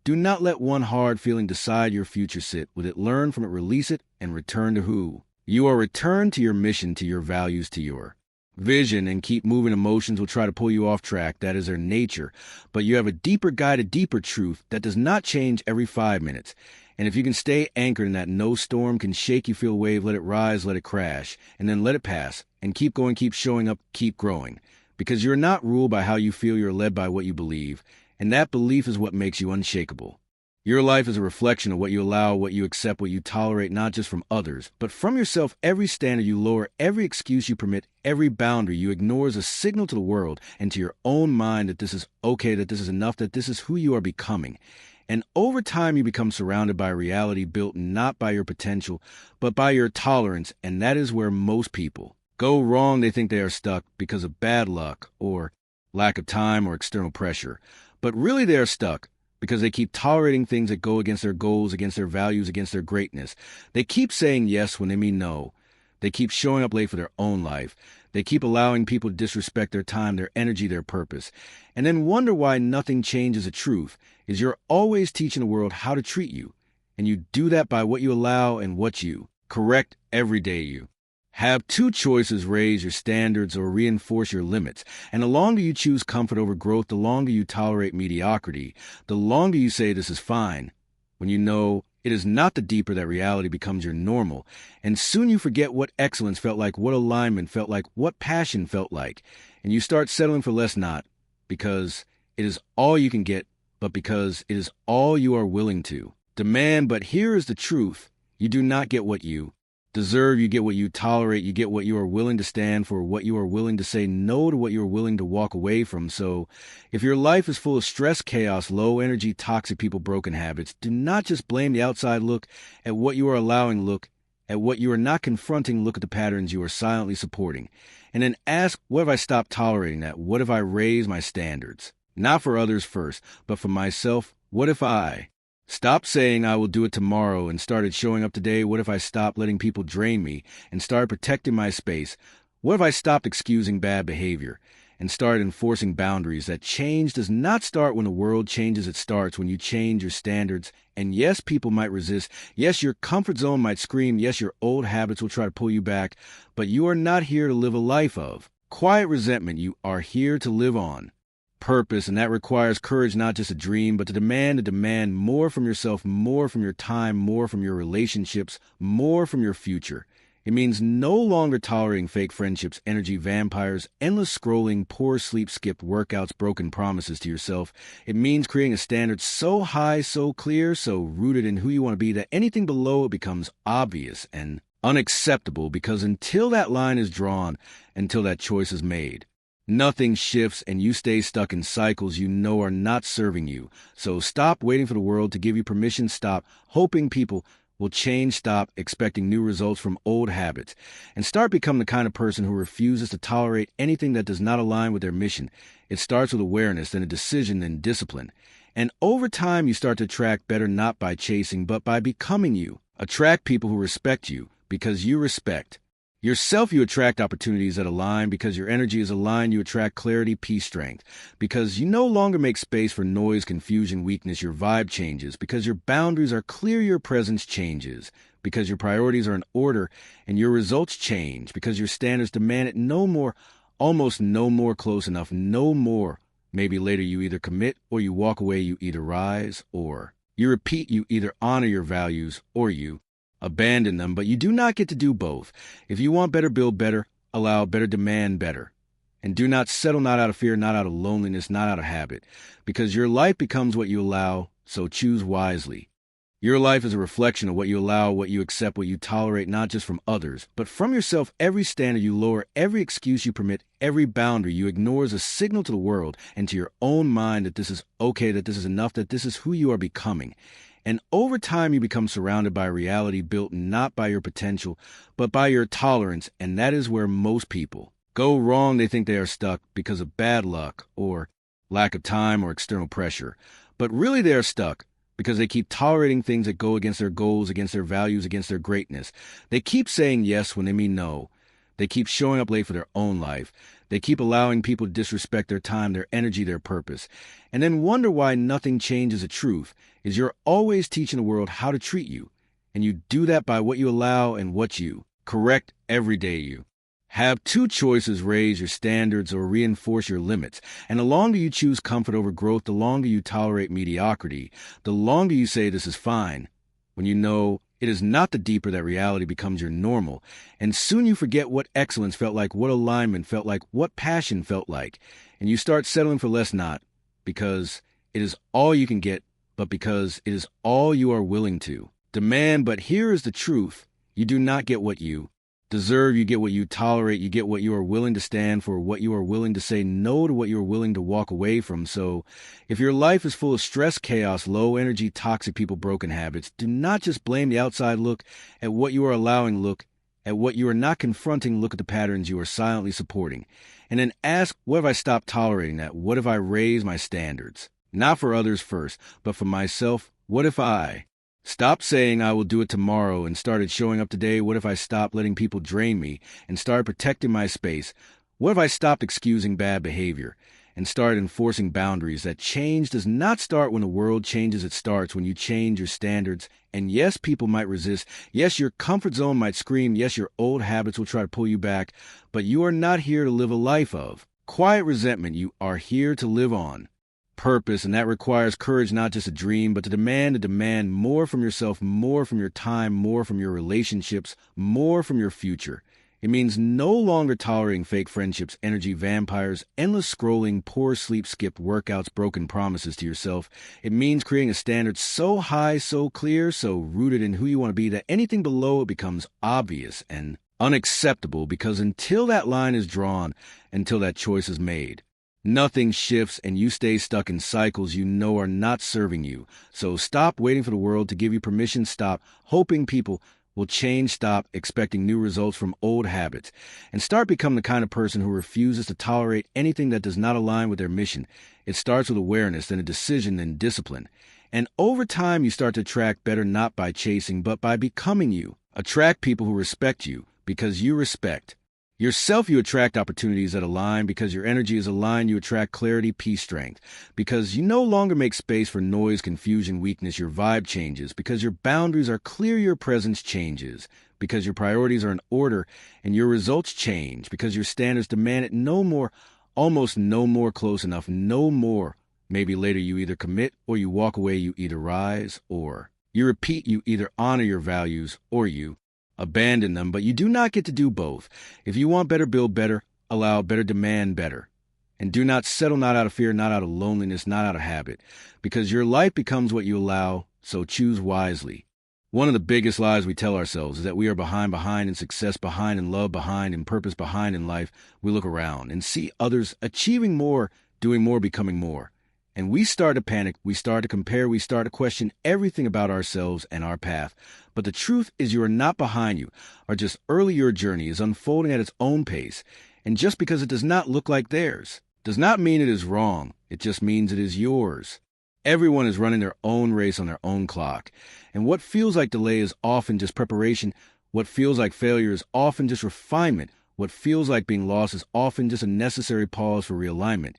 Do not let one hard feeling decide your future. Sit with it, learn from it, release it, and return to who you are. Return to your mission, to your values, to your vision, and keep moving. Emotions will try to pull you off track. That is their nature. But you have a deeper guide, a deeper truth that does not change every 5 minutes. And if you can stay anchored in that, no storm can shake you. Feel a wave, let it rise, let it crash, and then let it pass. And keep going, keep showing up, keep growing. Because you're not ruled by how you feel, you're led by what you believe. And that belief is what makes you unshakable. Your life is a reflection of what you allow, what you accept, what you tolerate, not just from others, but from yourself. Every standard you lower, every excuse you permit, every boundary you ignore is a signal to the world and to your own mind that this is okay, that this is enough, that this is who you are becoming. And over time, you become surrounded by a reality built not by your potential, but by your tolerance. And that is where most people go wrong. They think they are stuck because of bad luck or lack of time or external pressure. But really, they are stuck because they keep tolerating things that go against their goals, against their values, against their greatness. They keep saying yes when they mean no. They keep showing up late for their own life. They keep allowing people to disrespect their time, their energy, their purpose. And then wonder why nothing changes. The truth is you're always teaching the world how to treat you. And you do that by what you allow and what you correct every day. You have two choices: raise your standards or reinforce your limits. And the longer you choose comfort over growth, the longer you tolerate mediocrity, the longer you say this is fine, when you know it is not, the deeper that reality becomes your normal. And soon you forget what excellence felt like, what alignment felt like, what passion felt like. And you start settling for less, not because it is all you can get, but because it is all you are willing to demand. But here is the truth. You do not get what you deserve. You get what you tolerate. You get what you are willing to stand for, what you are willing to say no to, what you are willing to walk away from. So if your life is full of stress, chaos, low energy, toxic people, broken habits, do not just blame the outside. Look at what you are allowing. Look at what you are not confronting. Look at the patterns you are silently supporting. And then ask, what have I stopped tolerating that? What if I raise my standards? Not for others first, but for myself. What if I stopped saying I will do it tomorrow and started showing up today? What if I stopped letting people drain me and started protecting my space? What if I stopped excusing bad behavior and started enforcing boundaries? That change does not start when the world changes. It starts when you change your standards. And yes, people might resist. Yes, your comfort zone might scream. Yes, your old habits will try to pull you back. But you are not here to live a life of quiet resentment. You are here to live on purpose, and that requires courage, not just a dream, but to demand more from yourself, more from your time, more from your relationships, more from your future. It means no longer tolerating fake friendships, energy vampires, endless scrolling, poor sleep, skipped workouts, broken promises to yourself. It means creating a standard so high, so clear, so rooted in who you want to be that anything below it becomes obvious and unacceptable, because until that line is drawn, until that choice is made, nothing shifts, and you stay stuck in cycles you know are not serving you. So stop waiting for the world to give you permission. Stop hoping people will change. Stop expecting new results from old habits. And start becoming the kind of person who refuses to tolerate anything that does not align with their mission. It starts with awareness, then a decision, then discipline. And over time, you start to attract better, not by chasing, but by becoming you. Attract people who respect you because you respect yourself. You attract opportunities that align because your energy is aligned. You attract clarity, peace, strength, because you no longer make space for noise, confusion, weakness. Your vibe changes because your boundaries are clear. Your presence changes because your priorities are in order, and your results change because your standards demand it. No more, almost no more, close enough, no more. Maybe later. You either commit or you walk away. You either rise or you repeat. You either honor your values or you abandon them, but you do not get to do both. If you want better, build better, allow better, demand better. And do not settle, not out of fear, not out of loneliness, not out of habit, because your life becomes what you allow, so choose wisely. Your life is a reflection of what you allow, what you accept, what you tolerate, not just from others, but from yourself. Every standard you lower, every excuse you permit, every boundary you ignore is a signal to the world and to your own mind that this is okay, that this is enough, that this is who you are becoming. And over time, you become surrounded by a reality built not by your potential, but by your tolerance, and that is where most people go wrong. They think they are stuck because of bad luck or lack of time or external pressure. But really, they are stuck because they keep tolerating things that go against their goals, against their values, against their greatness. They keep saying yes when they mean no. They keep showing up late for their own life. They keep allowing people to disrespect their time, their energy, their purpose. And then wonder why nothing changes. The truth is you're always teaching the world how to treat you. And you do that by what you allow and what you correct every day. You have two choices: raise your standards or reinforce your limits. And the longer you choose comfort over growth, the longer you tolerate mediocrity, the longer you say this is fine, when you know it is not, the deeper that reality becomes your normal. And soon you forget what excellence felt like, what alignment felt like, what passion felt like. And you start settling for less, not because it is all you can get, but because it is all you are willing to demand. But here is the truth. You do not get what you deserve. You get what you tolerate. You get what you are willing to stand for, what you are willing to say no to, what you are willing to walk away from. So if your life is full of stress, chaos, low energy, toxic people, broken habits, do not just blame the outside. Look at what you are allowing. Look at what you are not confronting. Look at the patterns you are silently supporting. And then ask, what if I stop tolerating that? What if I raise my standards? Not for others first, but for myself. What if I stopped saying I will do it tomorrow and started showing up today? What if I stopped letting people drain me and started protecting my space? What if I stopped excusing bad behavior and started enforcing boundaries? That change does not start when the world changes. It starts when you change your standards. And yes, people might resist. Yes, your comfort zone might scream. Yes, your old habits will try to pull you back. But you are not here to live a life of quiet resentment. You are here to live on purpose, and that requires courage, not just a dream, but to demand more from yourself, more from your time, more from your relationships, more from your future. It means no longer tolerating fake friendships, energy vampires, endless scrolling, poor sleep, skipped workouts, broken promises to yourself. It means creating a standard so high, so clear, so rooted in who you want to be that anything below it becomes obvious and unacceptable, because until that line is drawn, until that choice is made, nothing shifts, and you stay stuck in cycles you know are not serving you. So stop waiting for the world to give you permission. Stop hoping people will change. Stop expecting new results from old habits. And start becoming the kind of person who refuses to tolerate anything that does not align with their mission. It starts with awareness, then a decision, then discipline. And over time, you start to attract better, not by chasing, but by becoming you. Attract people who respect you because you respect yourself. You attract opportunities that align because your energy is aligned. You attract clarity, peace, strength, because you no longer make space for noise, confusion, weakness. Your vibe changes because your boundaries are clear. Your presence changes because your priorities are in order, and your results change because your standards demand it. No more, almost no more, close enough, no more. Maybe later. You either commit or you walk away. You either rise or you repeat. You either honor your values or you abandon them, but you do not get to do both. If you want better, build better, allow better, demand better. And do not settle, not out of fear, not out of loneliness, not out of habit, because your life becomes what you allow, so choose wisely. One of the biggest lies we tell ourselves is that we are behind in success, behind in love, behind in purpose, behind in life. We look around and see others achieving more, doing more, becoming more. And we start to panic, we start to compare, we start to question everything about ourselves and our path. But the truth is you are not behind. You are just early. Your journey is unfolding at its own pace. And just because it does not look like theirs does not mean it is wrong. It just means it is yours. Everyone is running their own race on their own clock. And what feels like delay is often just preparation. What feels like failure is often just refinement. What feels like being lost is often just a necessary pause for realignment.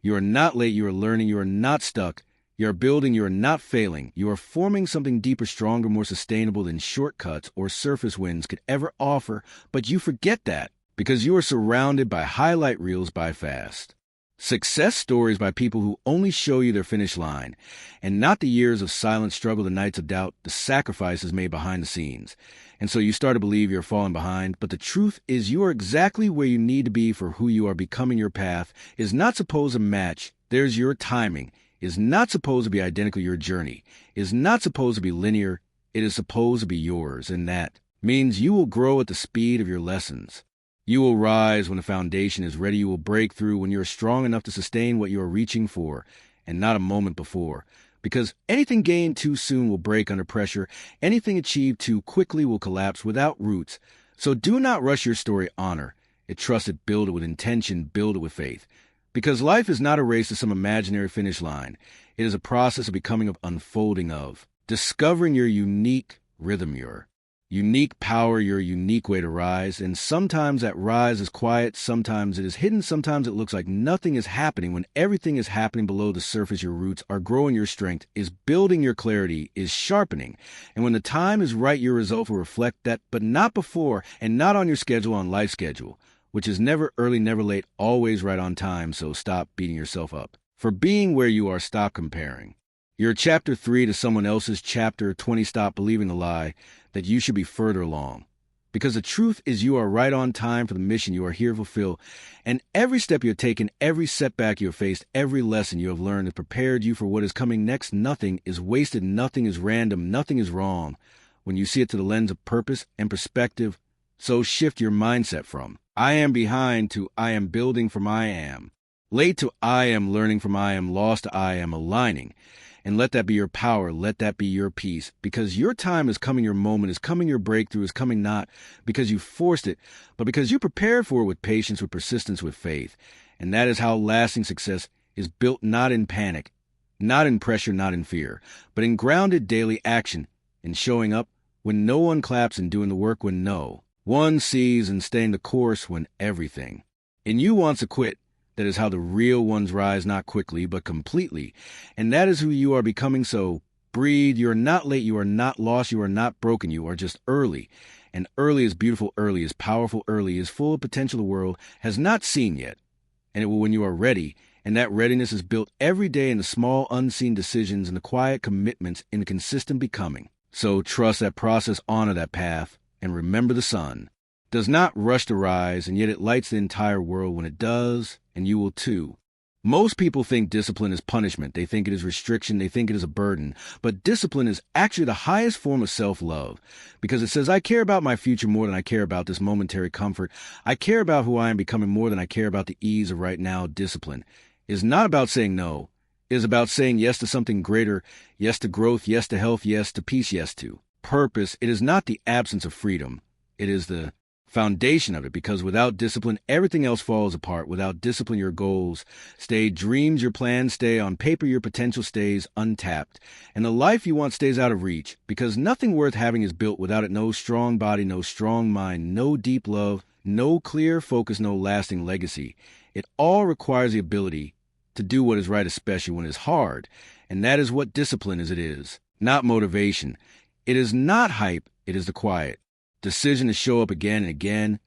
You are not late. You are learning. You are not stuck. You are building. You are not failing. You are forming something deeper, stronger, more sustainable than shortcuts or surface wins could ever offer. But you forget that because you are surrounded by highlight reels by fast success stories, by people who only show you their finish line, and not the years of silent struggle, the nights of doubt, the sacrifices made behind the scenes. And so you start to believe you're falling behind, but the truth is you are exactly where you need to be for who you are becoming. Your path is not supposed to match. There's your timing. Is not supposed to be identical. Your journey is not supposed to be linear. It is supposed to be yours, and that means you will grow at the speed of your lessons. You will rise when the foundation is ready. You will break through when you are strong enough to sustain what you are reaching for, and not a moment before. Because anything gained too soon will break under pressure. Anything achieved too quickly will collapse without roots. So do not rush your story. Honor it, trust it, build it with intention, build it with faith. Because life is not a race to some imaginary finish line. It is a process of becoming, of unfolding, of discovering your unique rhythm, your unique power, your unique way to rise. And sometimes that rise is quiet, sometimes it is hidden, sometimes it looks like nothing is happening. When everything is happening below the surface, your roots are growing, your strength is building, your clarity is sharpening. And when the time is right, your result will reflect that, but not before and not on your schedule, on life schedule, which is never early, never late, always right on time. So stop beating yourself up for being where you are. Stop comparing your chapter 3 to someone else's chapter 20. Stop believing the lie that you should be further along. Because the truth is you are right on time for the mission you are here to fulfill. And every step you have taken, every setback you have faced, every lesson you have learned has prepared you for what is coming next. Nothing is wasted, nothing is random, nothing is wrong when you see it to the lens of purpose and perspective. So shift your mindset from I am behind to I am building, from I am late to I am learning, from I am lost to I am aligning. And let that be your power. Let that be your peace. Because your time is coming, your moment is coming, your breakthrough is coming, not because you forced it, but because you prepared for it with patience, with persistence, with faith. And that is how lasting success is built, not in panic, not in pressure, not in fear, but in grounded daily action, in showing up when no one claps, and doing the work when no one sees, and staying the course when everything in you wants to quit. That is how the real ones rise, not quickly, but completely. And that is who you are becoming. So breathe. You are not late. You are not lost. You are not broken. You are just early. And early is beautiful. Early is powerful. Early is full of potential the world has not seen yet. And it will when you are ready. And that readiness is built every day in the small, unseen decisions, and the quiet commitments, in the consistent becoming. So trust that process, honor that path, and remember the sun does not rush to rise, and yet it lights the entire world when it does, and you will too. Most people think discipline is punishment. They think it is restriction. They think it is a burden. But discipline is actually the highest form of self-love, because it says, I care about my future more than I care about this momentary comfort. I care about who I am becoming more than I care about the ease of right now. Discipline is not about saying no. It is about saying yes to something greater, yes to growth, yes to health, yes to peace, yes to purpose. It is not the absence of freedom. It is the foundation of it, because without discipline, everything else falls apart. Without discipline, your goals stay, dreams, your plans stay on paper, your potential stays untapped, and the life you want stays out of reach, because nothing worth having is built without it. No strong body, no strong mind, no deep love, no clear focus, no lasting legacy. It all requires the ability to do what is right, especially when it's hard, and that is what discipline is. It is not motivation. It is not hype. It is the quiet decision to show up again and again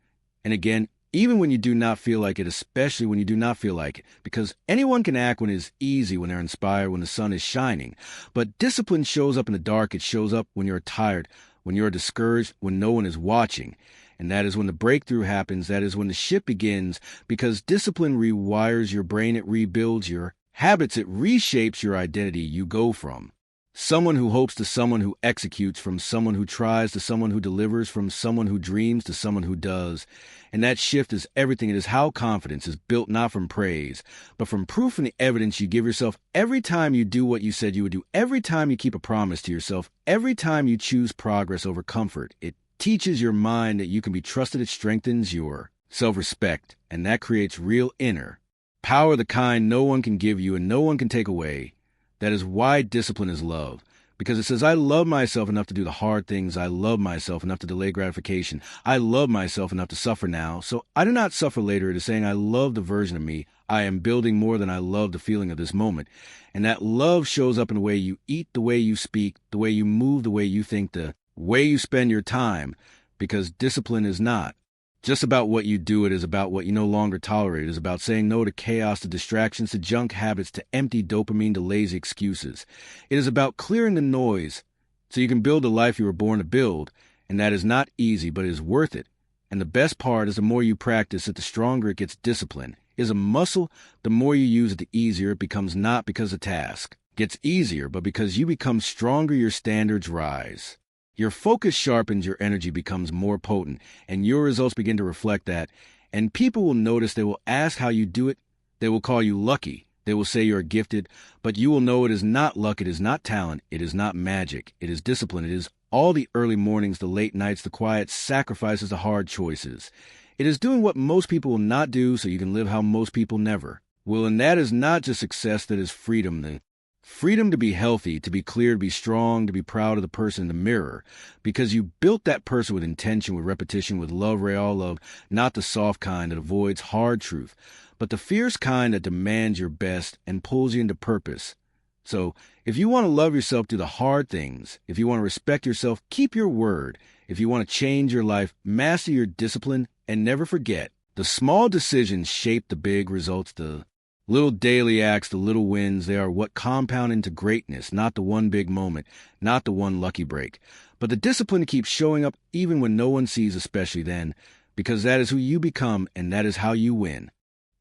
and again, even when you do not feel like it, especially when you do not feel like it, because anyone can act when it is easy, when they're inspired, when the sun is shining. But discipline shows up in the dark. It shows up when you're tired, when you're discouraged, when no one is watching. And that is when the breakthrough happens. That is when the shift begins, because discipline rewires your brain. It rebuilds your habits. It reshapes your identity. You go from someone who hopes to someone who executes, from someone who tries to someone who delivers, from someone who dreams to someone who does. And that shift is everything. It is how confidence is built, not from praise, but from proof and the evidence you give yourself every time you do what you said you would do, every time you keep a promise to yourself, every time you choose progress over comfort. It teaches your mind that you can be trusted. It strengthens your self-respect, and that creates real inner power, the kind no one can give you and no one can take away. That is why discipline is love, because it says, I love myself enough to do the hard things. I love myself enough to delay gratification. I love myself enough to suffer now, so I do not suffer later. It is saying, I love the version of me I am building more than I love the feeling of this moment. And that love shows up in the way you eat, the way you speak, the way you move, the way you think, the way you spend your time, because discipline is not just about what you do. It is about what you no longer tolerate. It is about saying no to chaos, to distractions, to junk habits, to empty dopamine, to lazy excuses. It is about clearing the noise so you can build the life you were born to build. And that is not easy, but it is worth it. And the best part is the more you practice it, the stronger it gets. Discipline is a muscle. The more you use it, the easier it becomes, not because the task gets easier, but because you become stronger, your standards rise. Your focus sharpens, your energy becomes more potent, and your results begin to reflect that. And people will notice. They will ask how you do it. They will call you lucky. They will say you are gifted, but you will know it is not luck, it is not talent, it is not magic, it is discipline, it is all the early mornings, the late nights, the quiet sacrifices, the hard choices. It is doing what most people will not do so you can live how most people never will. And that is not just success, that is freedom. The freedom to be healthy, to be clear, to be strong, to be proud of the person in the mirror. Because you built that person with intention, with repetition, with love, real love, not the soft kind that avoids hard truth, but the fierce kind that demands your best and pulls you into purpose. So, if you want to love yourself, do the hard things. If you want to respect yourself, keep your word. If you want to change your life, master your discipline, and never forget, the small decisions shape the big results. The little daily acts, the little wins, they are what compound into greatness, not the one big moment, not the one lucky break, but the discipline to keep showing up even when no one sees, especially then, because that is who you become and that is how you win.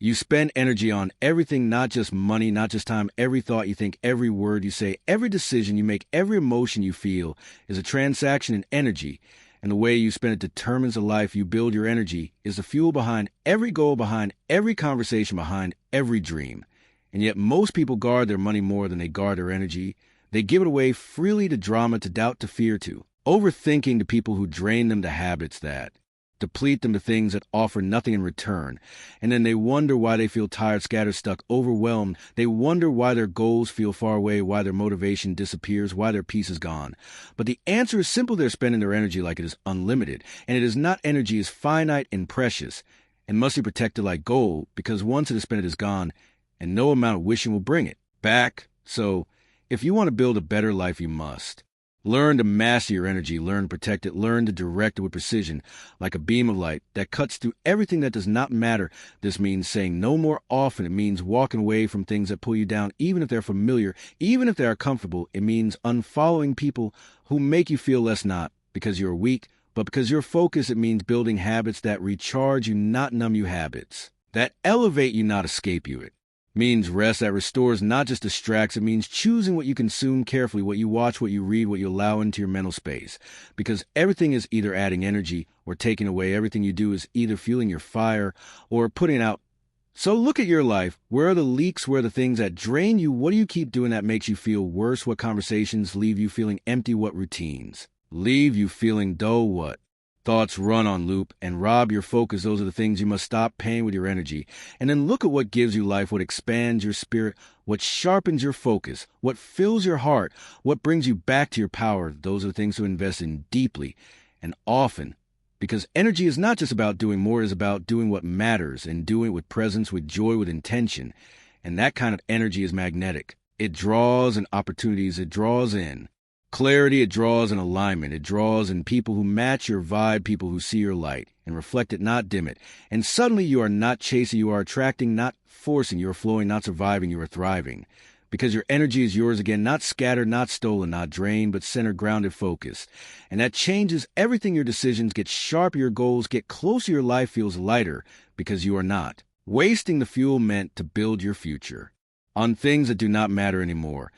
You spend energy on everything, not just money, not just time. Every thought you think, every word you say, every decision you make, every emotion you feel is a transaction in energy. And the way you spend it determines the life you build. Your energy is the fuel behind every goal, behind every conversation, behind every dream. And yet most people guard their money more than they guard their energy. They give it away freely to drama, to doubt, to fear, to overthinking, to people who drain them, to habits that deplete them, to things that offer nothing in return. And then they wonder why they feel tired, scattered, stuck, overwhelmed. They wonder why their goals feel far away, why their motivation disappears, why their peace is gone. But the answer is simple. They're spending their energy like it is unlimited. And it is not. Energy is finite and precious and must be protected like gold, because once it is spent, it is gone, and no amount of wishing will bring it back. So if you want to build a better life, you must learn to master your energy, learn to protect it, learn to direct it with precision, like a beam of light that cuts through everything that does not matter. This means saying no more often. It means walking away from things that pull you down, even if they're familiar, even if they are comfortable. It means unfollowing people who make you feel less, not because you're weak, but because you're focused. It means building habits that recharge you, not numb you, habits that elevate you, not escape you. It means rest that restores, not just distracts. It means choosing what you consume carefully, what you watch, what you read, what you allow into your mental space. Because everything is either adding energy or taking away. Everything you do is either fueling your fire or putting it out. So look at your life. Where are the leaks? Where are the things that drain you? What do you keep doing that makes you feel worse? What conversations leave you feeling empty? What routines leave you feeling dull? What thoughts run on loop and rob your focus? Those are the things you must stop paying with your energy. And then look at what gives you life, what expands your spirit, what sharpens your focus, what fills your heart, what brings you back to your power. Those are the things to invest in deeply and often, because energy is not just about doing more, it is about doing what matters and doing it with presence, with joy, with intention. And that kind of energy is magnetic. It draws in opportunities, it draws in clarity, it draws in alignment, it draws in people who match your vibe, people who see your light and reflect it, not dim it. And suddenly you are not chasing, you are attracting, not forcing, you are flowing, not surviving, you are thriving. Because your energy is yours again, not scattered, not stolen, not drained, but centered, grounded, focused. And that changes everything. Your decisions get sharper, your goals get closer, your life feels lighter, because you are not wasting the fuel meant to build your future on things that do not matter anymore.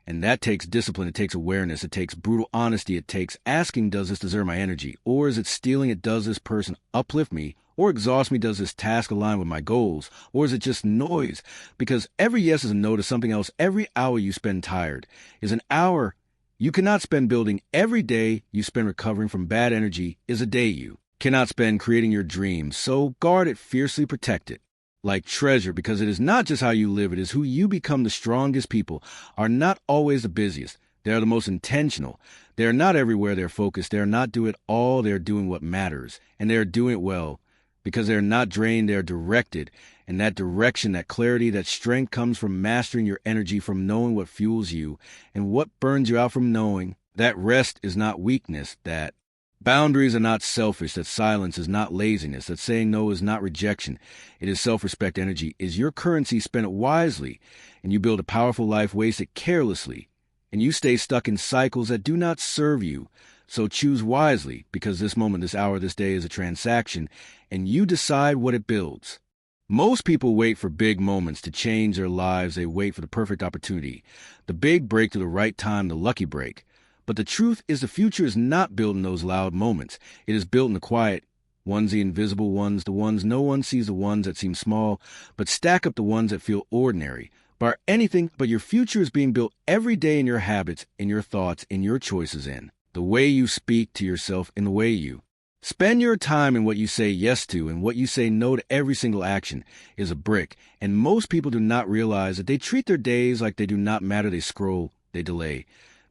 And that takes discipline, it takes awareness, it takes brutal honesty, it takes asking, does this deserve my energy? Or is it stealing it? Does this person uplift me or exhaust me? Does this task align with my goals? Or is it just noise? Because every yes is a no to something else. Every hour you spend tired is an hour you cannot spend building. Every day you spend recovering from bad energy is a day you cannot spend creating your dreams. So guard it, fiercely protect it like treasure, because it is not just how you live, it is who you become. The strongest people are not always the busiest. They are the most intentional. They are not everywhere they're focused. They are not doing it all. They are doing what matters, and they are doing it well, because they are not drained. They are directed, and that direction, that clarity, that strength comes from mastering your energy, from knowing what fuels you and what burns you out, from knowing that rest is not weakness, that boundaries are not selfish, that silence is not laziness, that saying no is not rejection. It is self-respect. Energy is your currency. Spend it wisely, and you build a powerful life. Waste it carelessly, and you stay stuck in cycles that do not serve you. So choose wisely, because this moment, this hour, this day is a transaction, and you decide what it builds. Most people wait for big moments to change their lives. They wait for the perfect opportunity, the big break, to the right time, the lucky break. But the truth is, the future is not built in those loud moments. It is built in the quiet ones, the invisible ones, the ones no one sees, the ones that seem small, but stack up the ones that feel ordinary, by anything, but your future is being built every day in your habits, in your thoughts, in your choices, in the way you speak to yourself, in the way you spend your time, in what you say yes to and what you say no to. Every single action is a brick, and most people do not realize that they treat their days like they do not matter. They scroll, they delay,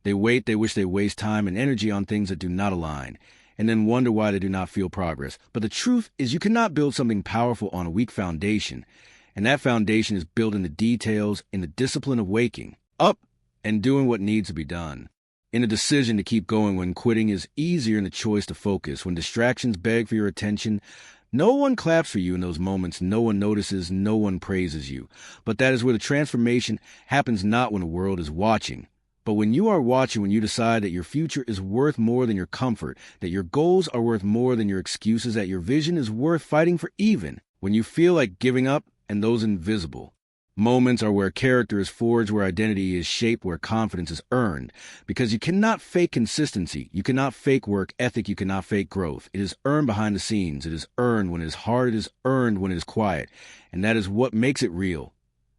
they wait, they wish they waste time and energy on things that do not align, and then wonder why they do not feel progress. But the truth is, you cannot build something powerful on a weak foundation, and that foundation is built in the details, in the discipline of waking up and doing what needs to be done, in a decision to keep going when quitting is easier, in the choice to focus when distractions beg for your attention. No one claps for you in those moments. No one notices. No one praises you. But that is where the transformation happens, not when the world is watching, but when you are watching, when you decide that your future is worth more than your comfort, that your goals are worth more than your excuses, that your vision is worth fighting for, even when you feel like giving up. And those invisible moments are where character is forged, where identity is shaped, where confidence is earned. Because you cannot fake consistency. You cannot fake work ethic. You cannot fake growth. It is earned behind the scenes. It is earned when it is hard. It is earned when it is quiet. And that is what makes it real.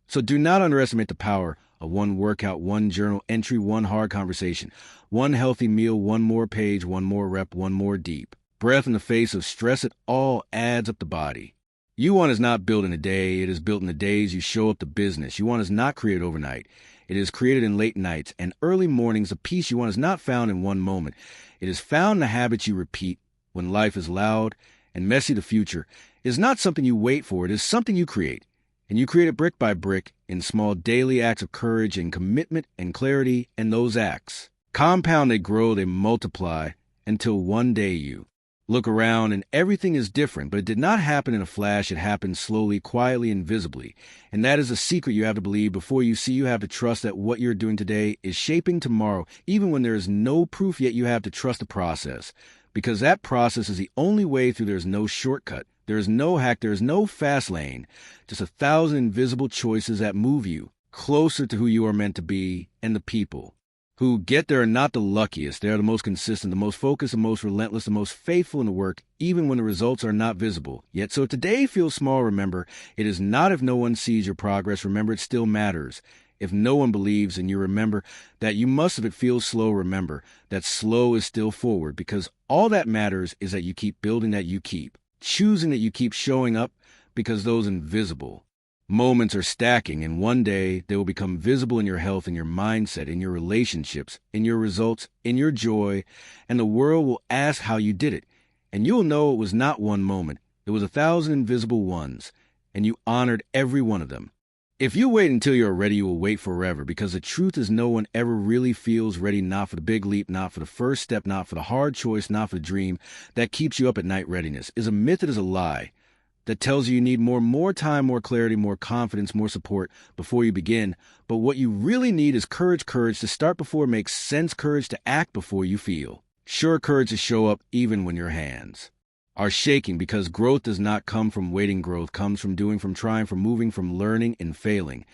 So do not underestimate the power of one workout, one journal entry, one hard conversation, one healthy meal, one more page, one more rep, one more deep breath in the face of stress. It all adds up the body. You want is not built in a day. It is built in the days you show up to business. You want is not created overnight. It is created in late nights and early mornings. The peace you want is not found in one moment. It is found in the habits you repeat when life is loud and messy. The future is not something you wait for. It is something you create. And you create it brick by brick in small daily acts of courage and commitment and clarity. And those acts compound, they grow, they multiply until one day you look around and everything is different. But it did not happen in a flash. It happened slowly, quietly, invisibly. And that is a secret you have to believe before you see. You have to trust that what you're doing today is shaping tomorrow. Even when there is no proof yet, you have to trust the process. Because that process is the only way through. There's no shortcut. There is no hack. There is no fast lane. Just 1,000 invisible choices that move you closer to who you are meant to be. And the people who get there are not the luckiest. They are the most consistent, the most focused, the most relentless, the most faithful in the work, even when the results are not visible yet. So if today feels small, remember, it is not if no one sees your progress. Remember, it still matters. If no one believes in you, remember that you must. If it feels slow, remember that slow is still forward, because all that matters is that you keep building, that you keep choosing, that you keep showing up, because those invisible moments are stacking, and one day they will become visible in your health, in your mindset, in your relationships, in your results, in your joy, and the world will ask how you did it. And you'll know it was not one moment. It was 1,000 invisible ones, and you honored every one of them. If you wait until you're ready, you will wait forever, because the truth is no one ever really feels ready, not for the big leap, not for the first step, not for the hard choice, not for the dream that keeps you up at night. Readiness is a myth. It is a lie that tells you need more time, more clarity, more confidence, more support before you begin. But what you really need is courage to start before it makes sense, courage to act before you feel sure, courage to show up even when your hands are shaking, because growth does not come from waiting. Growth comes from doing, from trying, from moving, from learning and failing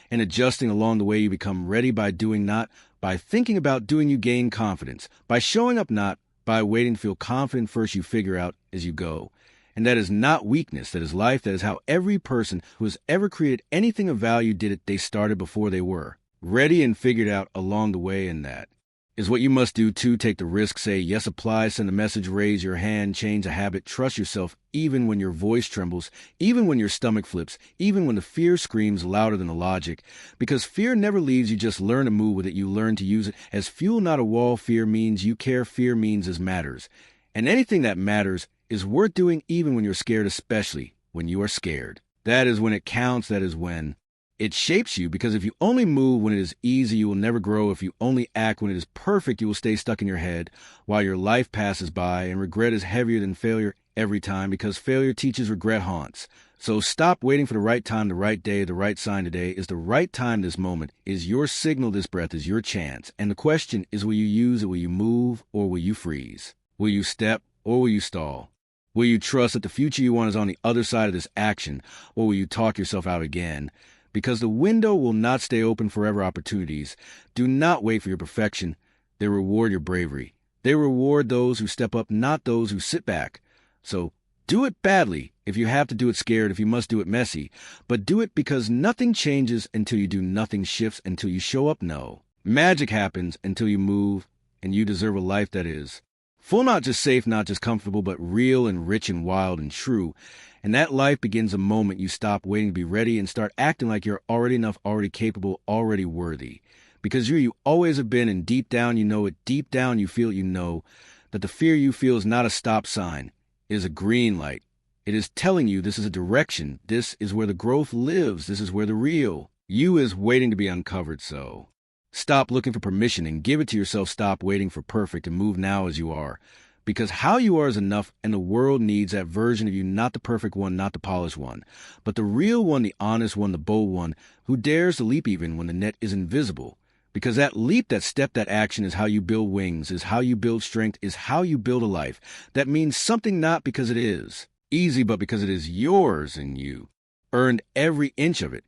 and adjusting along the way. You become ready by doing, not by thinking about doing. You gain confidence by showing up, not by waiting to feel confident. First, you figure out as you go. And that is not weakness. That is life. That is how every person who has ever created anything of value did it. They started before they were ready and figured out along the way. And that is what you must do too. Take the risk, say yes, apply, send a message, raise your hand, change a habit, trust yourself, even when your voice trembles, even when your stomach flips, even when the fear screams louder than the logic. Because fear never leaves. You just learn to move with it. You learn to use it as fuel, not a wall. Fear means you care. Fear means it matters. And anything that matters is worth doing, even when you're scared, especially when you are scared. That is when it counts. That is when it shapes you, because if you only move when it is easy, you will never grow. If you only act when it is perfect, you will stay stuck in your head while your life passes by, and regret is heavier than failure every time, because failure teaches, regret haunts. So stop waiting for the right time, the right day, the right sign. Today is the right time. This moment is your signal. This breath is your chance. And the question is, will you use it? Will you move, or will you freeze? Will you step, or will you stall? Will you trust that the future you want is on the other side of this action, or will you talk yourself out again? Because the window will not stay open forever. Opportunities do not wait for your perfection. They reward your bravery. They reward those who step up, not those who sit back. So Do it badly, if you have to do it scared, if you must do it messy, but do it because nothing changes until you do, nothing shifts until you show up. No. Magic happens until you move, and you deserve a life that is full, not just safe, not just comfortable, but real and rich and wild and true. And that life begins the moment you stop waiting to be ready and start acting like you're already enough, already capable, already worthy. Because you always have been, and deep down you know it, deep down you feel, you know, that the fear you feel is not a stop sign. It is a green light. It is telling you this is a direction. This is where the growth lives. This is where the real you is waiting to be uncovered. So stop looking for permission and give it to yourself. Stop waiting for perfect and move now as you are. Because how you are is enough, and the world needs that version of you, not the perfect one, not the polished one, but the real one, the honest one, the bold one, who dares to leap even when the net is invisible. Because that leap, that step, that action is how you build wings, is how you build strength, is how you build a life. That means something not because it is easy, but because it is yours and you earned every inch of it.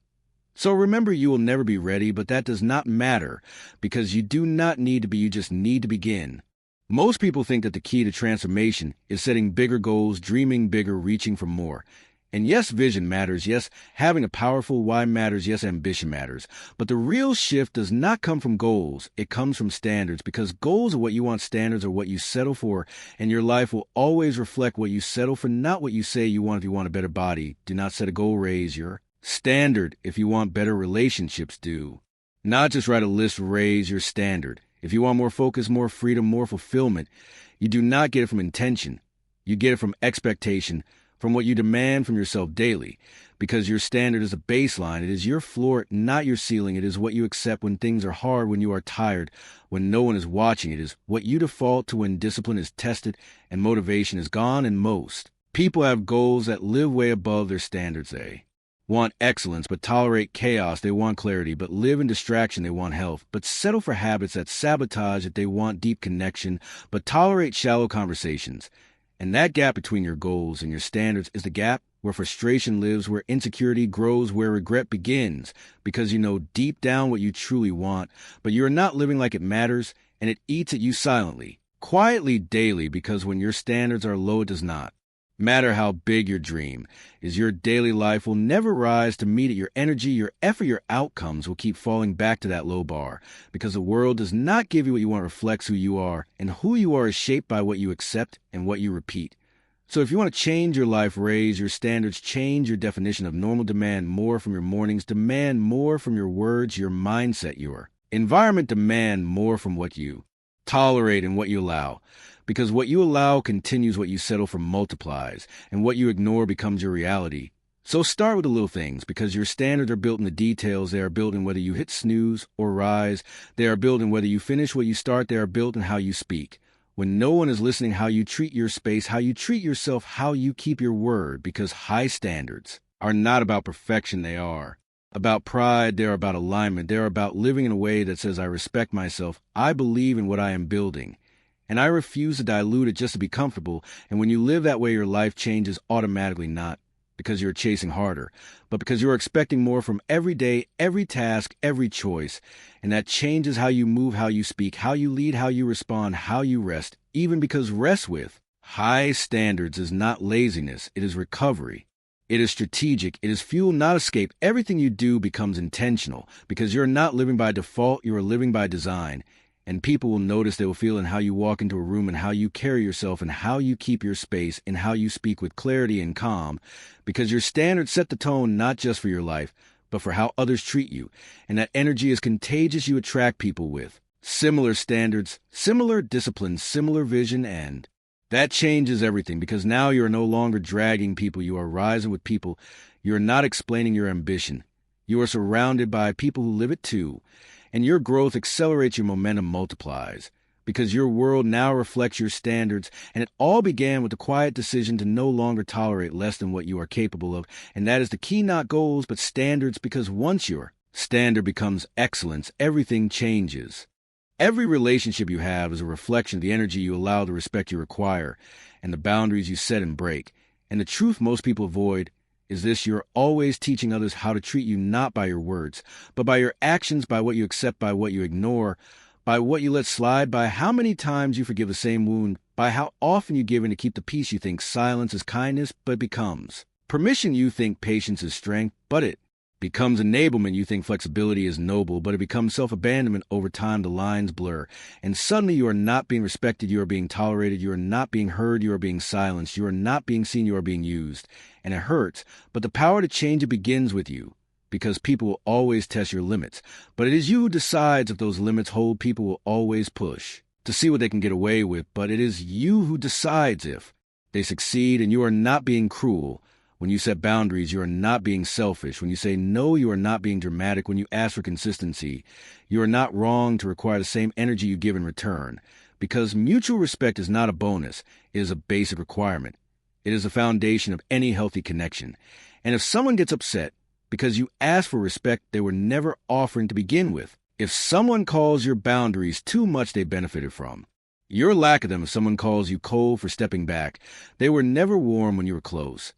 So remember, you will never be ready, but that does not matter because you do not need to be, you just need to begin. Most people think that the key to transformation is setting bigger goals, dreaming bigger, reaching for more. And yes, vision matters. Yes, having a powerful why matters. Yes, ambition matters. But the real shift does not come from goals. It comes from standards, because goals are what you want, standards are what you settle for, and your life will always reflect what you settle for, not what you say you want. If you want a better body, do not set a goal, raise your standard. If you want better relationships, do not just write a list, raise your standard. If you want more focus, more freedom, more fulfillment, you do not get it from intention. You get it from expectation, from what you demand from yourself daily, because your standard is a baseline. It is your floor, not your ceiling. It is what you accept when things are hard, when you are tired, when no one is watching. It is what you default to when discipline is tested and motivation is gone. And most people have goals that live way above their standards. They want excellence, but tolerate chaos. They want clarity, but live in distraction. They want health, but settle for habits that sabotage it. They want deep connection, but tolerate shallow conversations. And that gap between your goals and your standards is the gap where frustration lives, where insecurity grows, where regret begins, because you know deep down what you truly want, but you are not living like it matters, and it eats at you silently, quietly, daily, because when your standards are low, it does not matter how big your dream is. Your daily life will never rise to meet it. Your energy, your effort, your outcomes will keep falling back to that low bar, because the world does not give you what you want, reflects who you are, and who you are is shaped by what you accept and what you repeat. So if you want to change your life, raise your standards, change your definition of normal, demand more from your mornings, demand more from your words, your mindset, your environment, demand more from what you tolerate and what you allow. Because what you allow continues, what you settle for multiplies, and what you ignore becomes your reality. So start with the little things, because your standards are built in the details. They are built in whether you hit snooze or rise. They are built in whether you finish what you start. They are built in how you speak. When no one is listening, how you treat your space, how you treat yourself, how you keep your word, because high standards are not about perfection. They are about pride. They are about alignment. They are about living in a way that says, I respect myself. I believe in what I am building, and I refuse to dilute it just to be comfortable. And when you live that way, your life changes automatically, not because you're chasing harder, but because you're expecting more from every day, every task, every choice. And that changes how you move, how you speak, how you lead, how you respond, how you rest, even because rest with high standards is not laziness. It is recovery. It is strategic. It is fuel, not escape. Everything you do becomes intentional, because you're not living by default. You are living by design. And people will notice, they will feel in how you walk into a room, and how you carry yourself, and how you keep your space, and how you speak with clarity and calm, because your standards set the tone not just for your life, but for how others treat you. And that energy is contagious. You attract people with similar standards, similar disciplines, similar vision, and that changes everything, because now you are no longer dragging people. You are rising with people. You are not explaining your ambition. You are surrounded by people who live it too. And your growth accelerates, your momentum multiplies, because your world now reflects your standards. And it all began with the quiet decision to no longer tolerate less than what you are capable of. And that is the key, not goals, but standards, because once your standard becomes excellence, everything changes. Every relationship you have is a reflection of the energy you allow, the respect you require, and the boundaries you set and break. And the truth most people avoid is this: you're always teaching others how to treat you, not by your words, but by your actions, by what you accept, by what you ignore, by what you let slide, by how many times you forgive the same wound, by how often you give in to keep the peace you think silence is kindness, but it becomes permission you think patience is strength, but it becomes enablement you think flexibility is noble, but it becomes self-abandonment. Over time the lines blur, and suddenly you are not being respected, you are being tolerated, you are not being heard, you are being silenced, you are not being seen, you are being used. And it hurts, but the power to change it begins with you, because people will always test your limits. But it is you who decides if those limits hold. People will always push to see what they can get away with, but it is you who decides if they succeed. And you are not being cruel. When you set boundaries, you are not being selfish. When you say no, you are not being dramatic. When you ask for consistency, you are not wrong to require the same energy you give in return. Because mutual respect is not a bonus, it is a basic requirement. It is the foundation of any healthy connection. And if someone gets upset because you ask for respect they were never offering to begin with, if someone calls your boundaries too much they benefited from, your lack of them, if someone calls you cold for stepping back, they were never warm when you were close.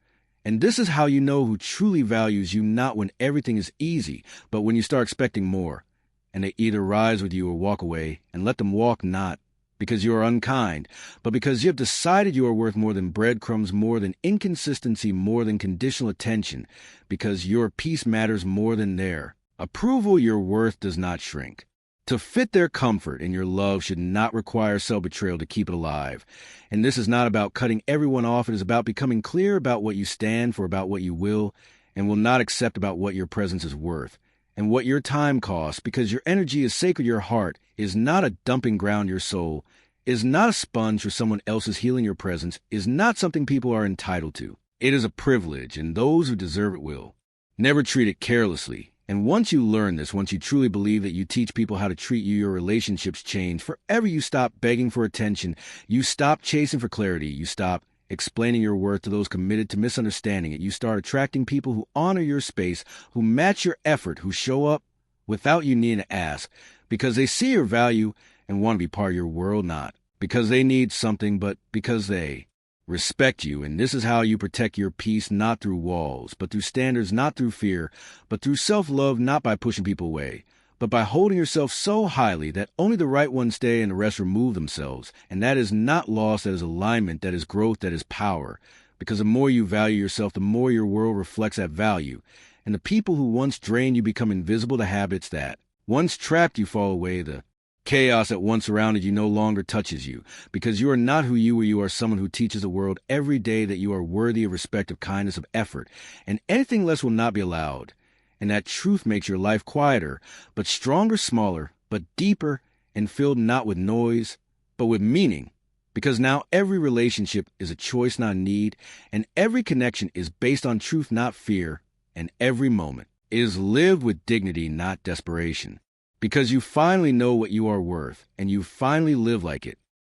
And this is how you know who truly values you, not when everything is easy, but when you start expecting more. And they either rise with you or walk away, and let them walk, not because you are unkind, but because you have decided you are worth more than breadcrumbs, more than inconsistency, more than conditional attention, because your peace matters more than their approval. Your worth does not shrink to fit their comfort, and your love should not require self-betrayal to keep it alive. And this is not about cutting everyone off. It is about becoming clear about what you stand for, about what you will and will not accept, about what your presence is worth and what your time costs, because your energy is sacred. Your heart is not a dumping ground. Your soul is not a sponge for someone else's healing. Your presence is not something people are entitled to. It is a privilege, and those who deserve it will never treat it carelessly. And once you learn this, once you truly believe that you teach people how to treat you, your relationships change. Forever you stop begging for attention. You stop chasing for clarity. You stop explaining your worth to those committed to misunderstanding it. You start attracting people who honor your space, who match your effort, who show up without you needing to ask, because they see your value and want to be part of your world, not because they need something, but because they respect you. And this is how you protect your peace, not through walls, but through standards, not through fear, but through self-love, not by pushing people away, but by holding yourself so highly that only the right ones stay and the rest remove themselves. And that is not loss, that is alignment, that is growth, that is power. Because the more you value yourself, the more your world reflects that value. And the people who once drained you become invisible. The habits that once trapped you fall away. The chaos that once surrounded you no longer touches you, because you are not who you were. You are someone who teaches the world every day that you are worthy of respect, of kindness, of effort, and anything less will not be allowed. And that truth makes your life quieter, but stronger, smaller, but deeper, and filled not with noise, but with meaning. Because now every relationship is a choice, not a need, and every connection is based on truth, not fear, and every moment is lived with dignity, not desperation. Because you finally know what you are worth, and you finally live like it.